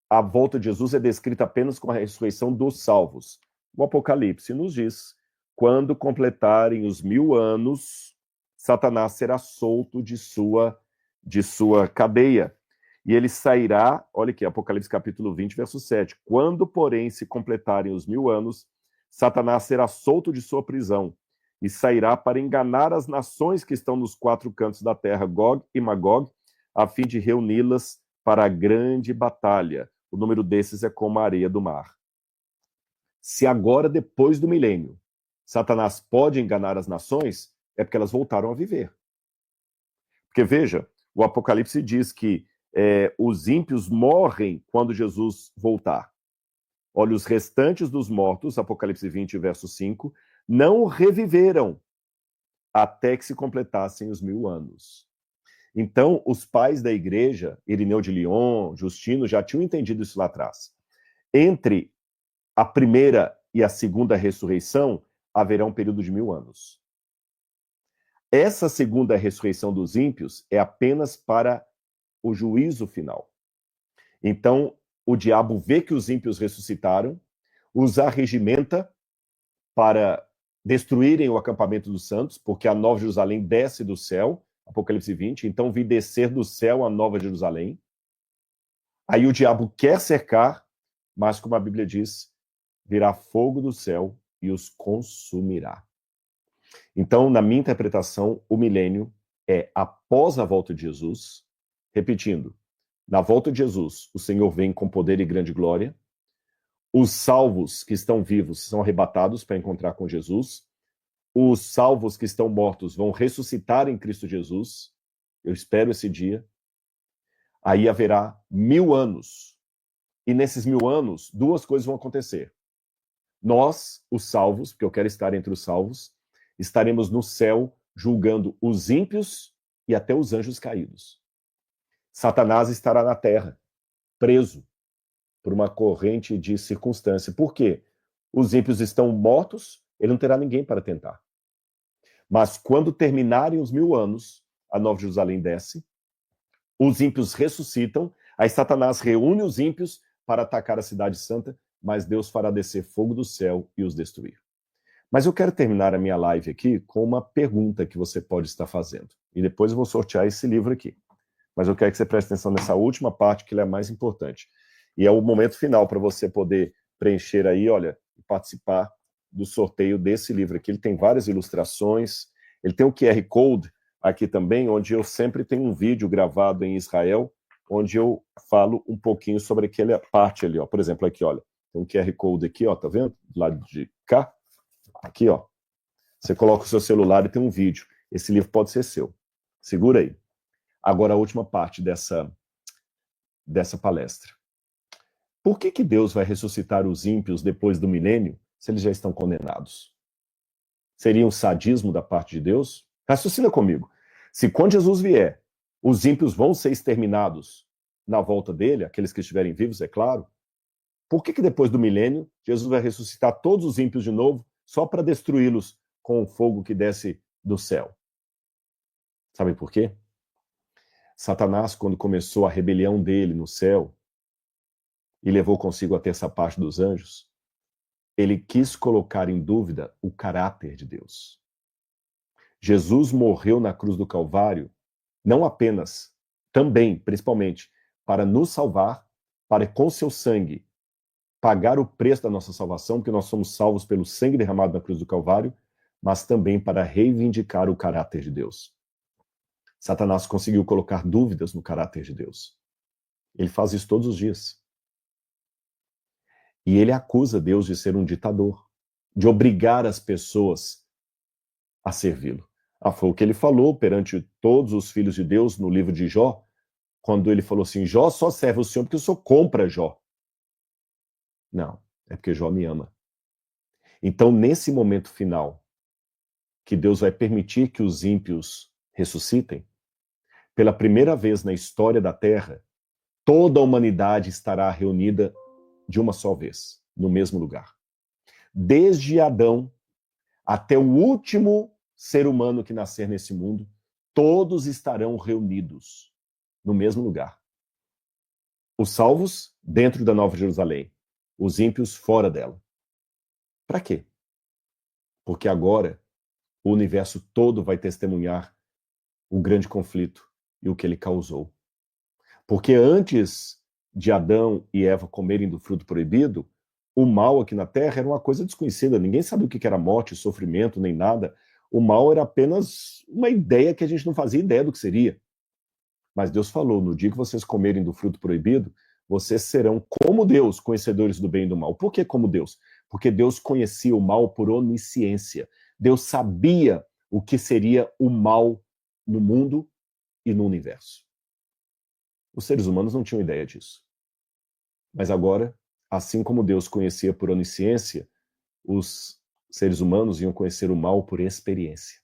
a volta de Jesus é descrita apenas com a ressurreição dos salvos? O Apocalipse nos diz, quando completarem os 1000 anos, Satanás será solto de sua cadeia. E ele sairá, olha aqui, Apocalipse capítulo 20, verso 7. Quando, porém, se completarem os 1000 anos, Satanás será solto de sua prisão e sairá para enganar as nações que estão nos 4 cantos da terra, Gog e Magog, a fim de reuni-las para a grande batalha. O número desses é como a areia do mar. Se agora, depois do milênio, Satanás pode enganar as nações, é porque elas voltaram a viver. Porque veja, o Apocalipse diz que os ímpios morrem quando Jesus voltar. Olha, os restantes dos mortos, Apocalipse 20, verso 5, não reviveram até que se completassem os 1000 anos. Então, os pais da igreja, Irineu de Lyon, Justino, já tinham entendido isso lá atrás. Entre a primeira e a segunda ressurreição, haverá um período de 1000 anos. Essa segunda ressurreição dos ímpios é apenas para o juízo final. Então, o diabo vê que os ímpios ressuscitaram, os arregimenta para destruírem o acampamento dos santos, porque a Nova Jerusalém desce do céu, Apocalipse 20, então vi descer do céu a Nova Jerusalém. Aí o diabo quer cercar, mas como a Bíblia diz, virá fogo do céu e os consumirá. Então, na minha interpretação, o milênio é após a volta de Jesus, repetindo, na volta de Jesus, o Senhor vem com poder e grande glória, os salvos que estão vivos são arrebatados para encontrar com Jesus, os salvos que estão mortos vão ressuscitar em Cristo Jesus, eu espero esse dia, aí haverá 1000 anos, e nesses 1000 anos, duas coisas vão acontecer. Nós, os salvos, porque eu quero estar entre os salvos, estaremos no céu julgando os ímpios e até os anjos caídos. Satanás estará na terra, preso por uma corrente de circunstância. Por quê? Os ímpios estão mortos, ele não terá ninguém para tentar. Mas quando terminarem os 1000 anos, a Nova Jerusalém desce, os ímpios ressuscitam, aí Satanás reúne os ímpios para atacar a cidade santa, mas Deus fará descer fogo do céu e os destruir. Mas eu quero terminar a minha live aqui com uma pergunta que você pode estar fazendo. E depois eu vou sortear esse livro aqui. Mas eu quero que você preste atenção nessa última parte, que ela é a mais importante. E é o momento final para você poder preencher aí, olha, e participar do sorteio desse livro aqui. Ele tem várias ilustrações, ele tem o QR Code aqui também, onde eu sempre tenho um vídeo gravado em Israel, onde eu falo um pouquinho sobre aquela parte ali, ó. Por exemplo, aqui, olha, tem um QR Code aqui, ó, tá vendo? Do lado de cá. Aqui, ó. Você coloca o seu celular e tem um vídeo. Esse livro pode ser seu. Segura aí. Agora a última parte dessa palestra. Por que Deus vai ressuscitar os ímpios depois do milênio se eles já estão condenados? Seria um sadismo da parte de Deus? Raciocina comigo. Se quando Jesus vier, os ímpios vão ser exterminados na volta dele, aqueles que estiverem vivos, é claro, por que depois do milênio Jesus vai ressuscitar todos os ímpios de novo só para destruí-los com o fogo que desce do céu? Sabe por quê? Satanás, quando começou a rebelião dele no céu e levou consigo a terça parte dos anjos, ele quis colocar em dúvida o caráter de Deus. Jesus morreu na cruz do Calvário não apenas, também, principalmente, para nos salvar, para com seu sangue pagar o preço da nossa salvação, porque nós somos salvos pelo sangue derramado na cruz do Calvário, mas também para reivindicar o caráter de Deus. Satanás conseguiu colocar dúvidas no caráter de Deus. Ele faz isso todos os dias. E ele acusa Deus de ser um ditador, de obrigar as pessoas a servi-lo. Foi o que ele falou perante todos os filhos de Deus no livro de Jó, quando ele falou assim, Jó só serve o Senhor porque o Senhor compra Jó. Não, é porque Jó me ama. Então, nesse momento final, que Deus vai permitir que os ímpios ressuscitem, pela primeira vez na história da Terra, toda a humanidade estará reunida de uma só vez, no mesmo lugar. Desde Adão até o último ser humano que nascer nesse mundo, todos estarão reunidos no mesmo lugar. Os salvos dentro da Nova Jerusalém, os ímpios fora dela. Para quê? Porque agora o universo todo vai testemunhar o grande conflito e o que ele causou. Porque antes de Adão e Eva comerem do fruto proibido, o mal aqui na Terra era uma coisa desconhecida. Ninguém sabia o que era morte, sofrimento, nem nada. O mal era apenas uma ideia que a gente não fazia ideia do que seria. Mas Deus falou, no dia que vocês comerem do fruto proibido, vocês serão como Deus, conhecedores do bem e do mal. Por que como Deus? Porque Deus conhecia o mal por onisciência. Deus sabia o que seria o mal no mundo e no universo. Os seres humanos não tinham ideia disso. Mas agora, assim como Deus conhecia por onisciência, os seres humanos iam conhecer o mal por experiência.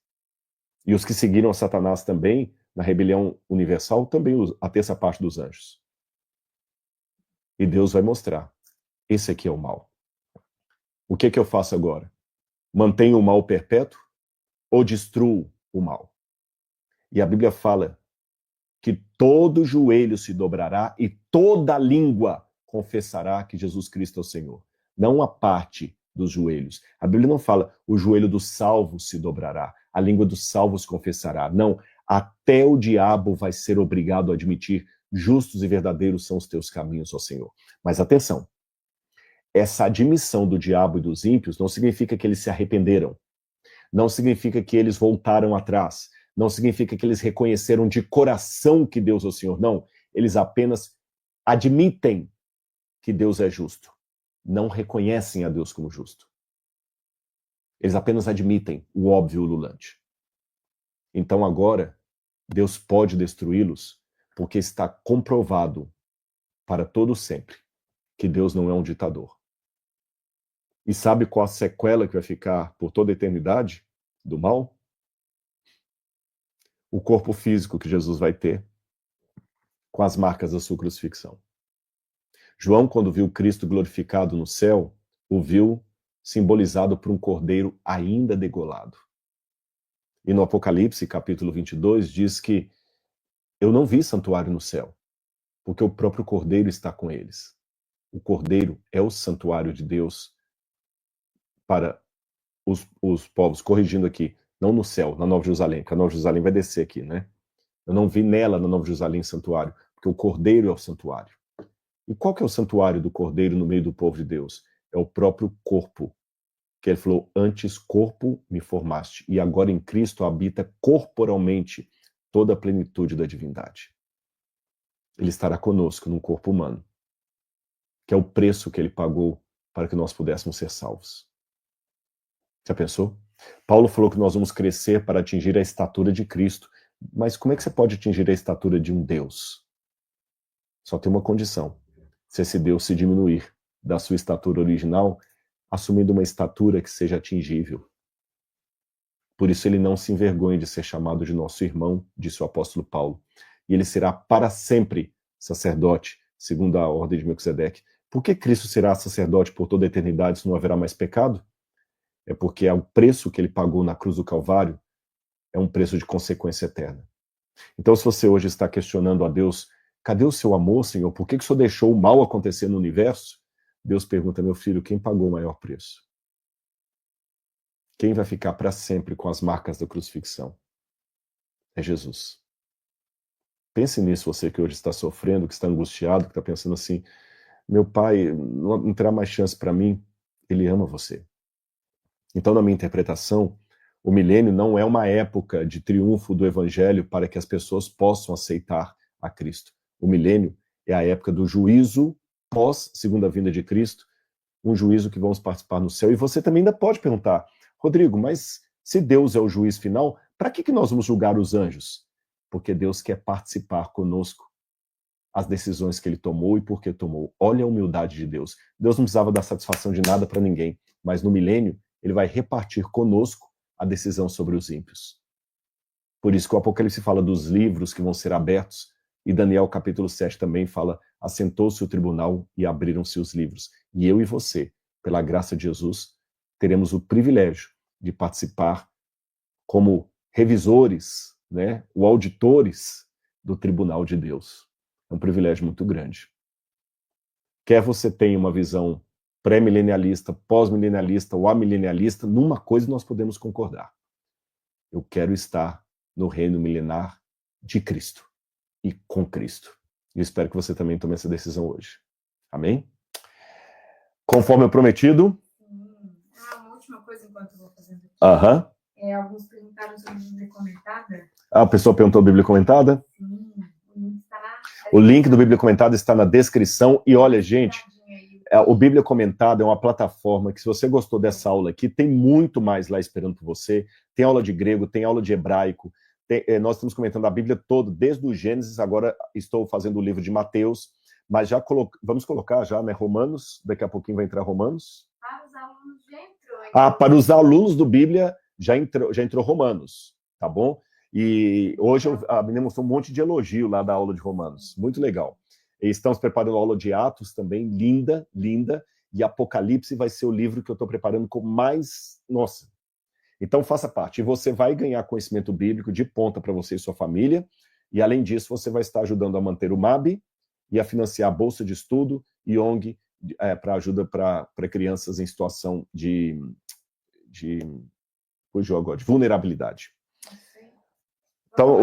E os que seguiram a Satanás também, na rebelião universal, também a terça parte dos anjos. E Deus vai mostrar, esse aqui é o mal. O que eu faço agora? Mantenho o mal perpétuo ou destruo o mal? E a Bíblia fala que todo joelho se dobrará e toda língua confessará que Jesus Cristo é o Senhor. Não a parte dos joelhos. A Bíblia não fala o joelho dos salvos se dobrará, a língua dos salvos confessará. Não, até o diabo vai ser obrigado a admitir justos e verdadeiros são os teus caminhos, ó Senhor. Mas atenção, essa admissão do diabo e dos ímpios não significa que eles se arrependeram. Não significa que eles voltaram atrás. Não significa que eles reconheceram de coração que Deus é o Senhor. Não, eles apenas admitem que Deus é justo. Não reconhecem a Deus como justo. Eles apenas admitem o óbvio ululante. Então agora, Deus pode destruí-los porque está comprovado para todo sempre que Deus não é um ditador. E sabe qual a sequela que vai ficar por toda a eternidade do mal? O corpo físico que Jesus vai ter com as marcas da sua crucifixão. João, quando viu Cristo glorificado no céu, o viu simbolizado por um cordeiro ainda degolado. E no Apocalipse, capítulo 22, diz que eu não vi santuário no céu, porque o próprio cordeiro está com eles. O cordeiro é o santuário de Deus para os povos, corrigindo aqui, não no céu, na Nova Jerusalém, porque a Nova Jerusalém vai descer aqui, né? Eu não vi nela, na Nova Jerusalém, santuário, porque o cordeiro é o santuário. E qual que é o santuário do cordeiro no meio do povo de Deus? É o próprio corpo. Que ele falou, antes corpo me formaste, e agora em Cristo habita corporalmente toda a plenitude da divindade. Ele estará conosco num corpo humano, que é o preço que ele pagou para que nós pudéssemos ser salvos. Já pensou? Paulo falou que nós vamos crescer para atingir a estatura de Cristo, mas como é que você pode atingir a estatura de um Deus? Só tem uma condição, se esse Deus se diminuir da sua estatura original, assumindo uma estatura que seja atingível. Por isso ele não se envergonha de ser chamado de nosso irmão, disse o apóstolo Paulo. E ele será para sempre sacerdote, segundo a ordem de Melquisedeque. Por que Cristo será sacerdote por toda a eternidade se não haverá mais pecado? É porque o preço que ele pagou na cruz do Calvário é um preço de consequência eterna. Então, se você hoje está questionando a Deus, cadê o seu amor, Senhor? Por que o Senhor deixou o mal acontecer no universo? Deus pergunta, meu filho, quem pagou o maior preço? Quem vai ficar para sempre com as marcas da crucifixão? É Jesus. Pense nisso, você que hoje está sofrendo, que está angustiado, que está pensando assim, meu pai não terá mais chance para mim. Ele ama você. Então, na minha interpretação, o milênio não é uma época de triunfo do evangelho para que as pessoas possam aceitar a Cristo. O milênio é a época do juízo pós segunda vinda de Cristo, um juízo que vamos participar no céu. E você também ainda pode perguntar, Rodrigo, mas se Deus é o juiz final, para que nós vamos julgar os anjos? Porque Deus quer participar conosco as decisões que ele tomou e por que tomou. Olha a humildade de Deus. Deus não precisava dar satisfação de nada para ninguém, mas no milênio ele vai repartir conosco a decisão sobre os ímpios. Por isso que o Apocalipse fala dos livros que vão ser abertos, e Daniel capítulo 7 também fala, assentou-se o tribunal e abriram-se os livros. E eu e você, pela graça de Jesus, teremos o privilégio de participar como revisores, né, ou auditores do tribunal de Deus. É um privilégio muito grande. Quer você tenha uma visão pré-milenialista, pós-milenialista ou amilenialista, numa coisa nós podemos concordar. Eu quero estar no reino milenar de Cristo e com Cristo. E eu espero que você também tome essa decisão hoje. Amém? Conforme eu prometido. Uma última coisa enquanto eu vou fazendo aqui. Aham. Alguns perguntaram sobre a Bíblia comentada. A pessoa perguntou a Bíblia comentada? Sim. O link do Bíblia comentada está na descrição. E olha, gente, o Bíblia comentada é uma plataforma que, se você gostou dessa aula aqui, tem muito mais lá esperando por você. Tem aula de grego, tem aula de hebraico, Nós estamos comentando a Bíblia toda, desde o Gênesis, agora estou fazendo o livro de Mateus, mas já vamos colocar já, né, Romanos, daqui a pouquinho vai entrar Romanos. Para os alunos já entrou. Para os alunos do Bíblia já entrou Romanos, tá bom? E hoje a menina mostrou um monte de elogio lá da aula de Romanos, muito legal. E estamos preparando a aula de Atos também, linda, linda, e Apocalipse vai ser o livro que eu estou preparando com mais... Nossa! Então faça parte, e você vai ganhar conhecimento bíblico de ponta para você e sua família, e além disso você vai estar ajudando a manter o MAB e a financiar a bolsa de estudo e ONG para ajuda para crianças em situação de vulnerabilidade. Então,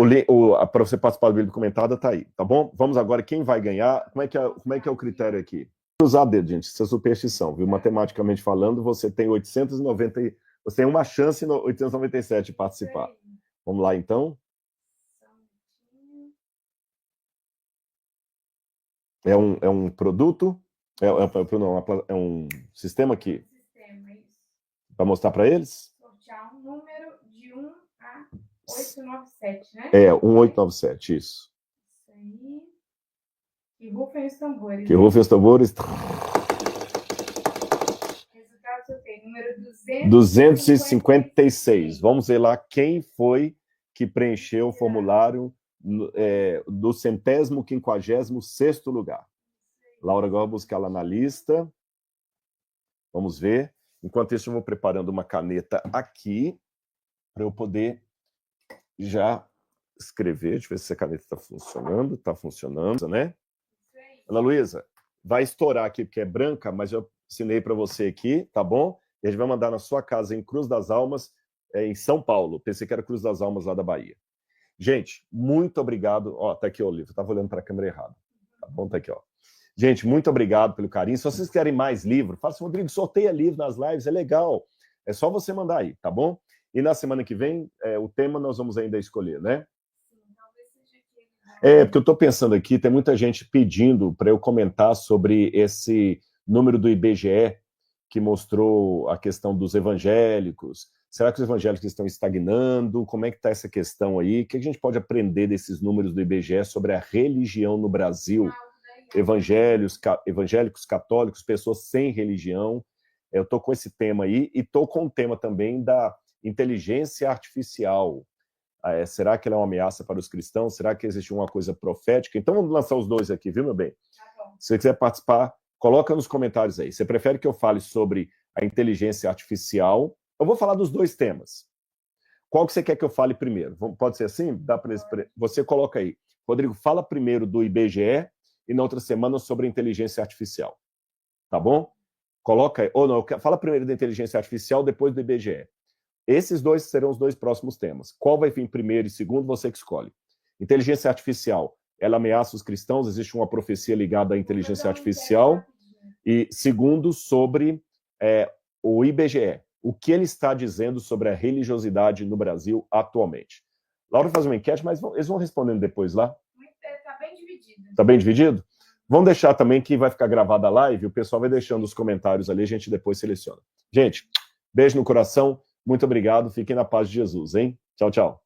para você participar do Bíblia Comentada, tá aí, tá bom? Vamos agora, quem vai ganhar? Como é que é o critério aqui? Cruzar dedo, gente, isso é superstição, viu? Matematicamente falando, você tem 890, você tem uma chance no 897 de participar. Vamos lá, então? É um produto? É um sistema aqui? Sistema, isso. Vai mostrar para eles? Sortear um número de 1 a 897, né? 1897, isso. Isso aí. Que rufem os tambores. Que rufem os tambores. Resultado do sorteio, número 256. Vamos ver lá quem foi que preencheu o formulário do 156º lugar. Laura, agora vou buscar lá na lista. Vamos ver. Enquanto isso, eu vou preparando uma caneta aqui para eu poder já escrever. Deixa eu ver se essa caneta está funcionando. Está funcionando, né? Ana Luísa, vai estourar aqui porque é branca, mas eu assinei para você aqui, tá bom? E a gente vai mandar na sua casa em Cruz das Almas, em São Paulo. Pensei que era Cruz das Almas lá da Bahia. Gente, muito obrigado. Ó, tá aqui o livro. Estava olhando para a câmera errada. Tá bom? Tá aqui, ó. Gente, muito obrigado pelo carinho. Se vocês querem mais livro, fala assim, Rodrigo, sorteia livro nas lives, é legal. É só você mandar aí, tá bom? E na semana que vem, o tema nós vamos ainda escolher, né? Porque eu estou pensando aqui, tem muita gente pedindo para eu comentar sobre esse número do IBGE que mostrou a questão dos evangélicos. Será que os evangélicos estão estagnando? Como é que está essa questão aí? O que a gente pode aprender desses números do IBGE sobre a religião no Brasil? Evangélicos, católicos, pessoas sem religião. Eu estou com esse tema aí e estou com o tema também da inteligência artificial. Será que ela é uma ameaça para os cristãos? Será que existe uma coisa profética? Então vamos lançar os dois aqui, viu, meu bem? Tá, se você quiser participar, coloca nos comentários aí. Você prefere que eu fale sobre a inteligência artificial? Eu vou falar dos dois temas. Qual que você quer que eu fale primeiro? Pode ser assim? Dá para você coloca aí. Rodrigo, fala primeiro do IBGE e na outra semana sobre a inteligência artificial. Tá bom? Coloca aí. Ou não, fala primeiro da inteligência artificial, depois do IBGE. Esses dois serão os dois próximos temas. Qual vai vir primeiro e segundo, você que escolhe. Inteligência artificial, ela ameaça os cristãos? Existe uma profecia ligada à inteligência artificial? E segundo, sobre o IBGE. O que ele está dizendo sobre a religiosidade no Brasil atualmente? Laura faz uma enquete, mas eles vão respondendo depois lá. Está bem dividido. Está bem dividido? Vamos deixar também que vai ficar gravada a live, o pessoal vai deixando os comentários ali, a gente depois seleciona. Gente, beijo no coração. Muito obrigado, fiquem na paz de Jesus, hein? Tchau, tchau.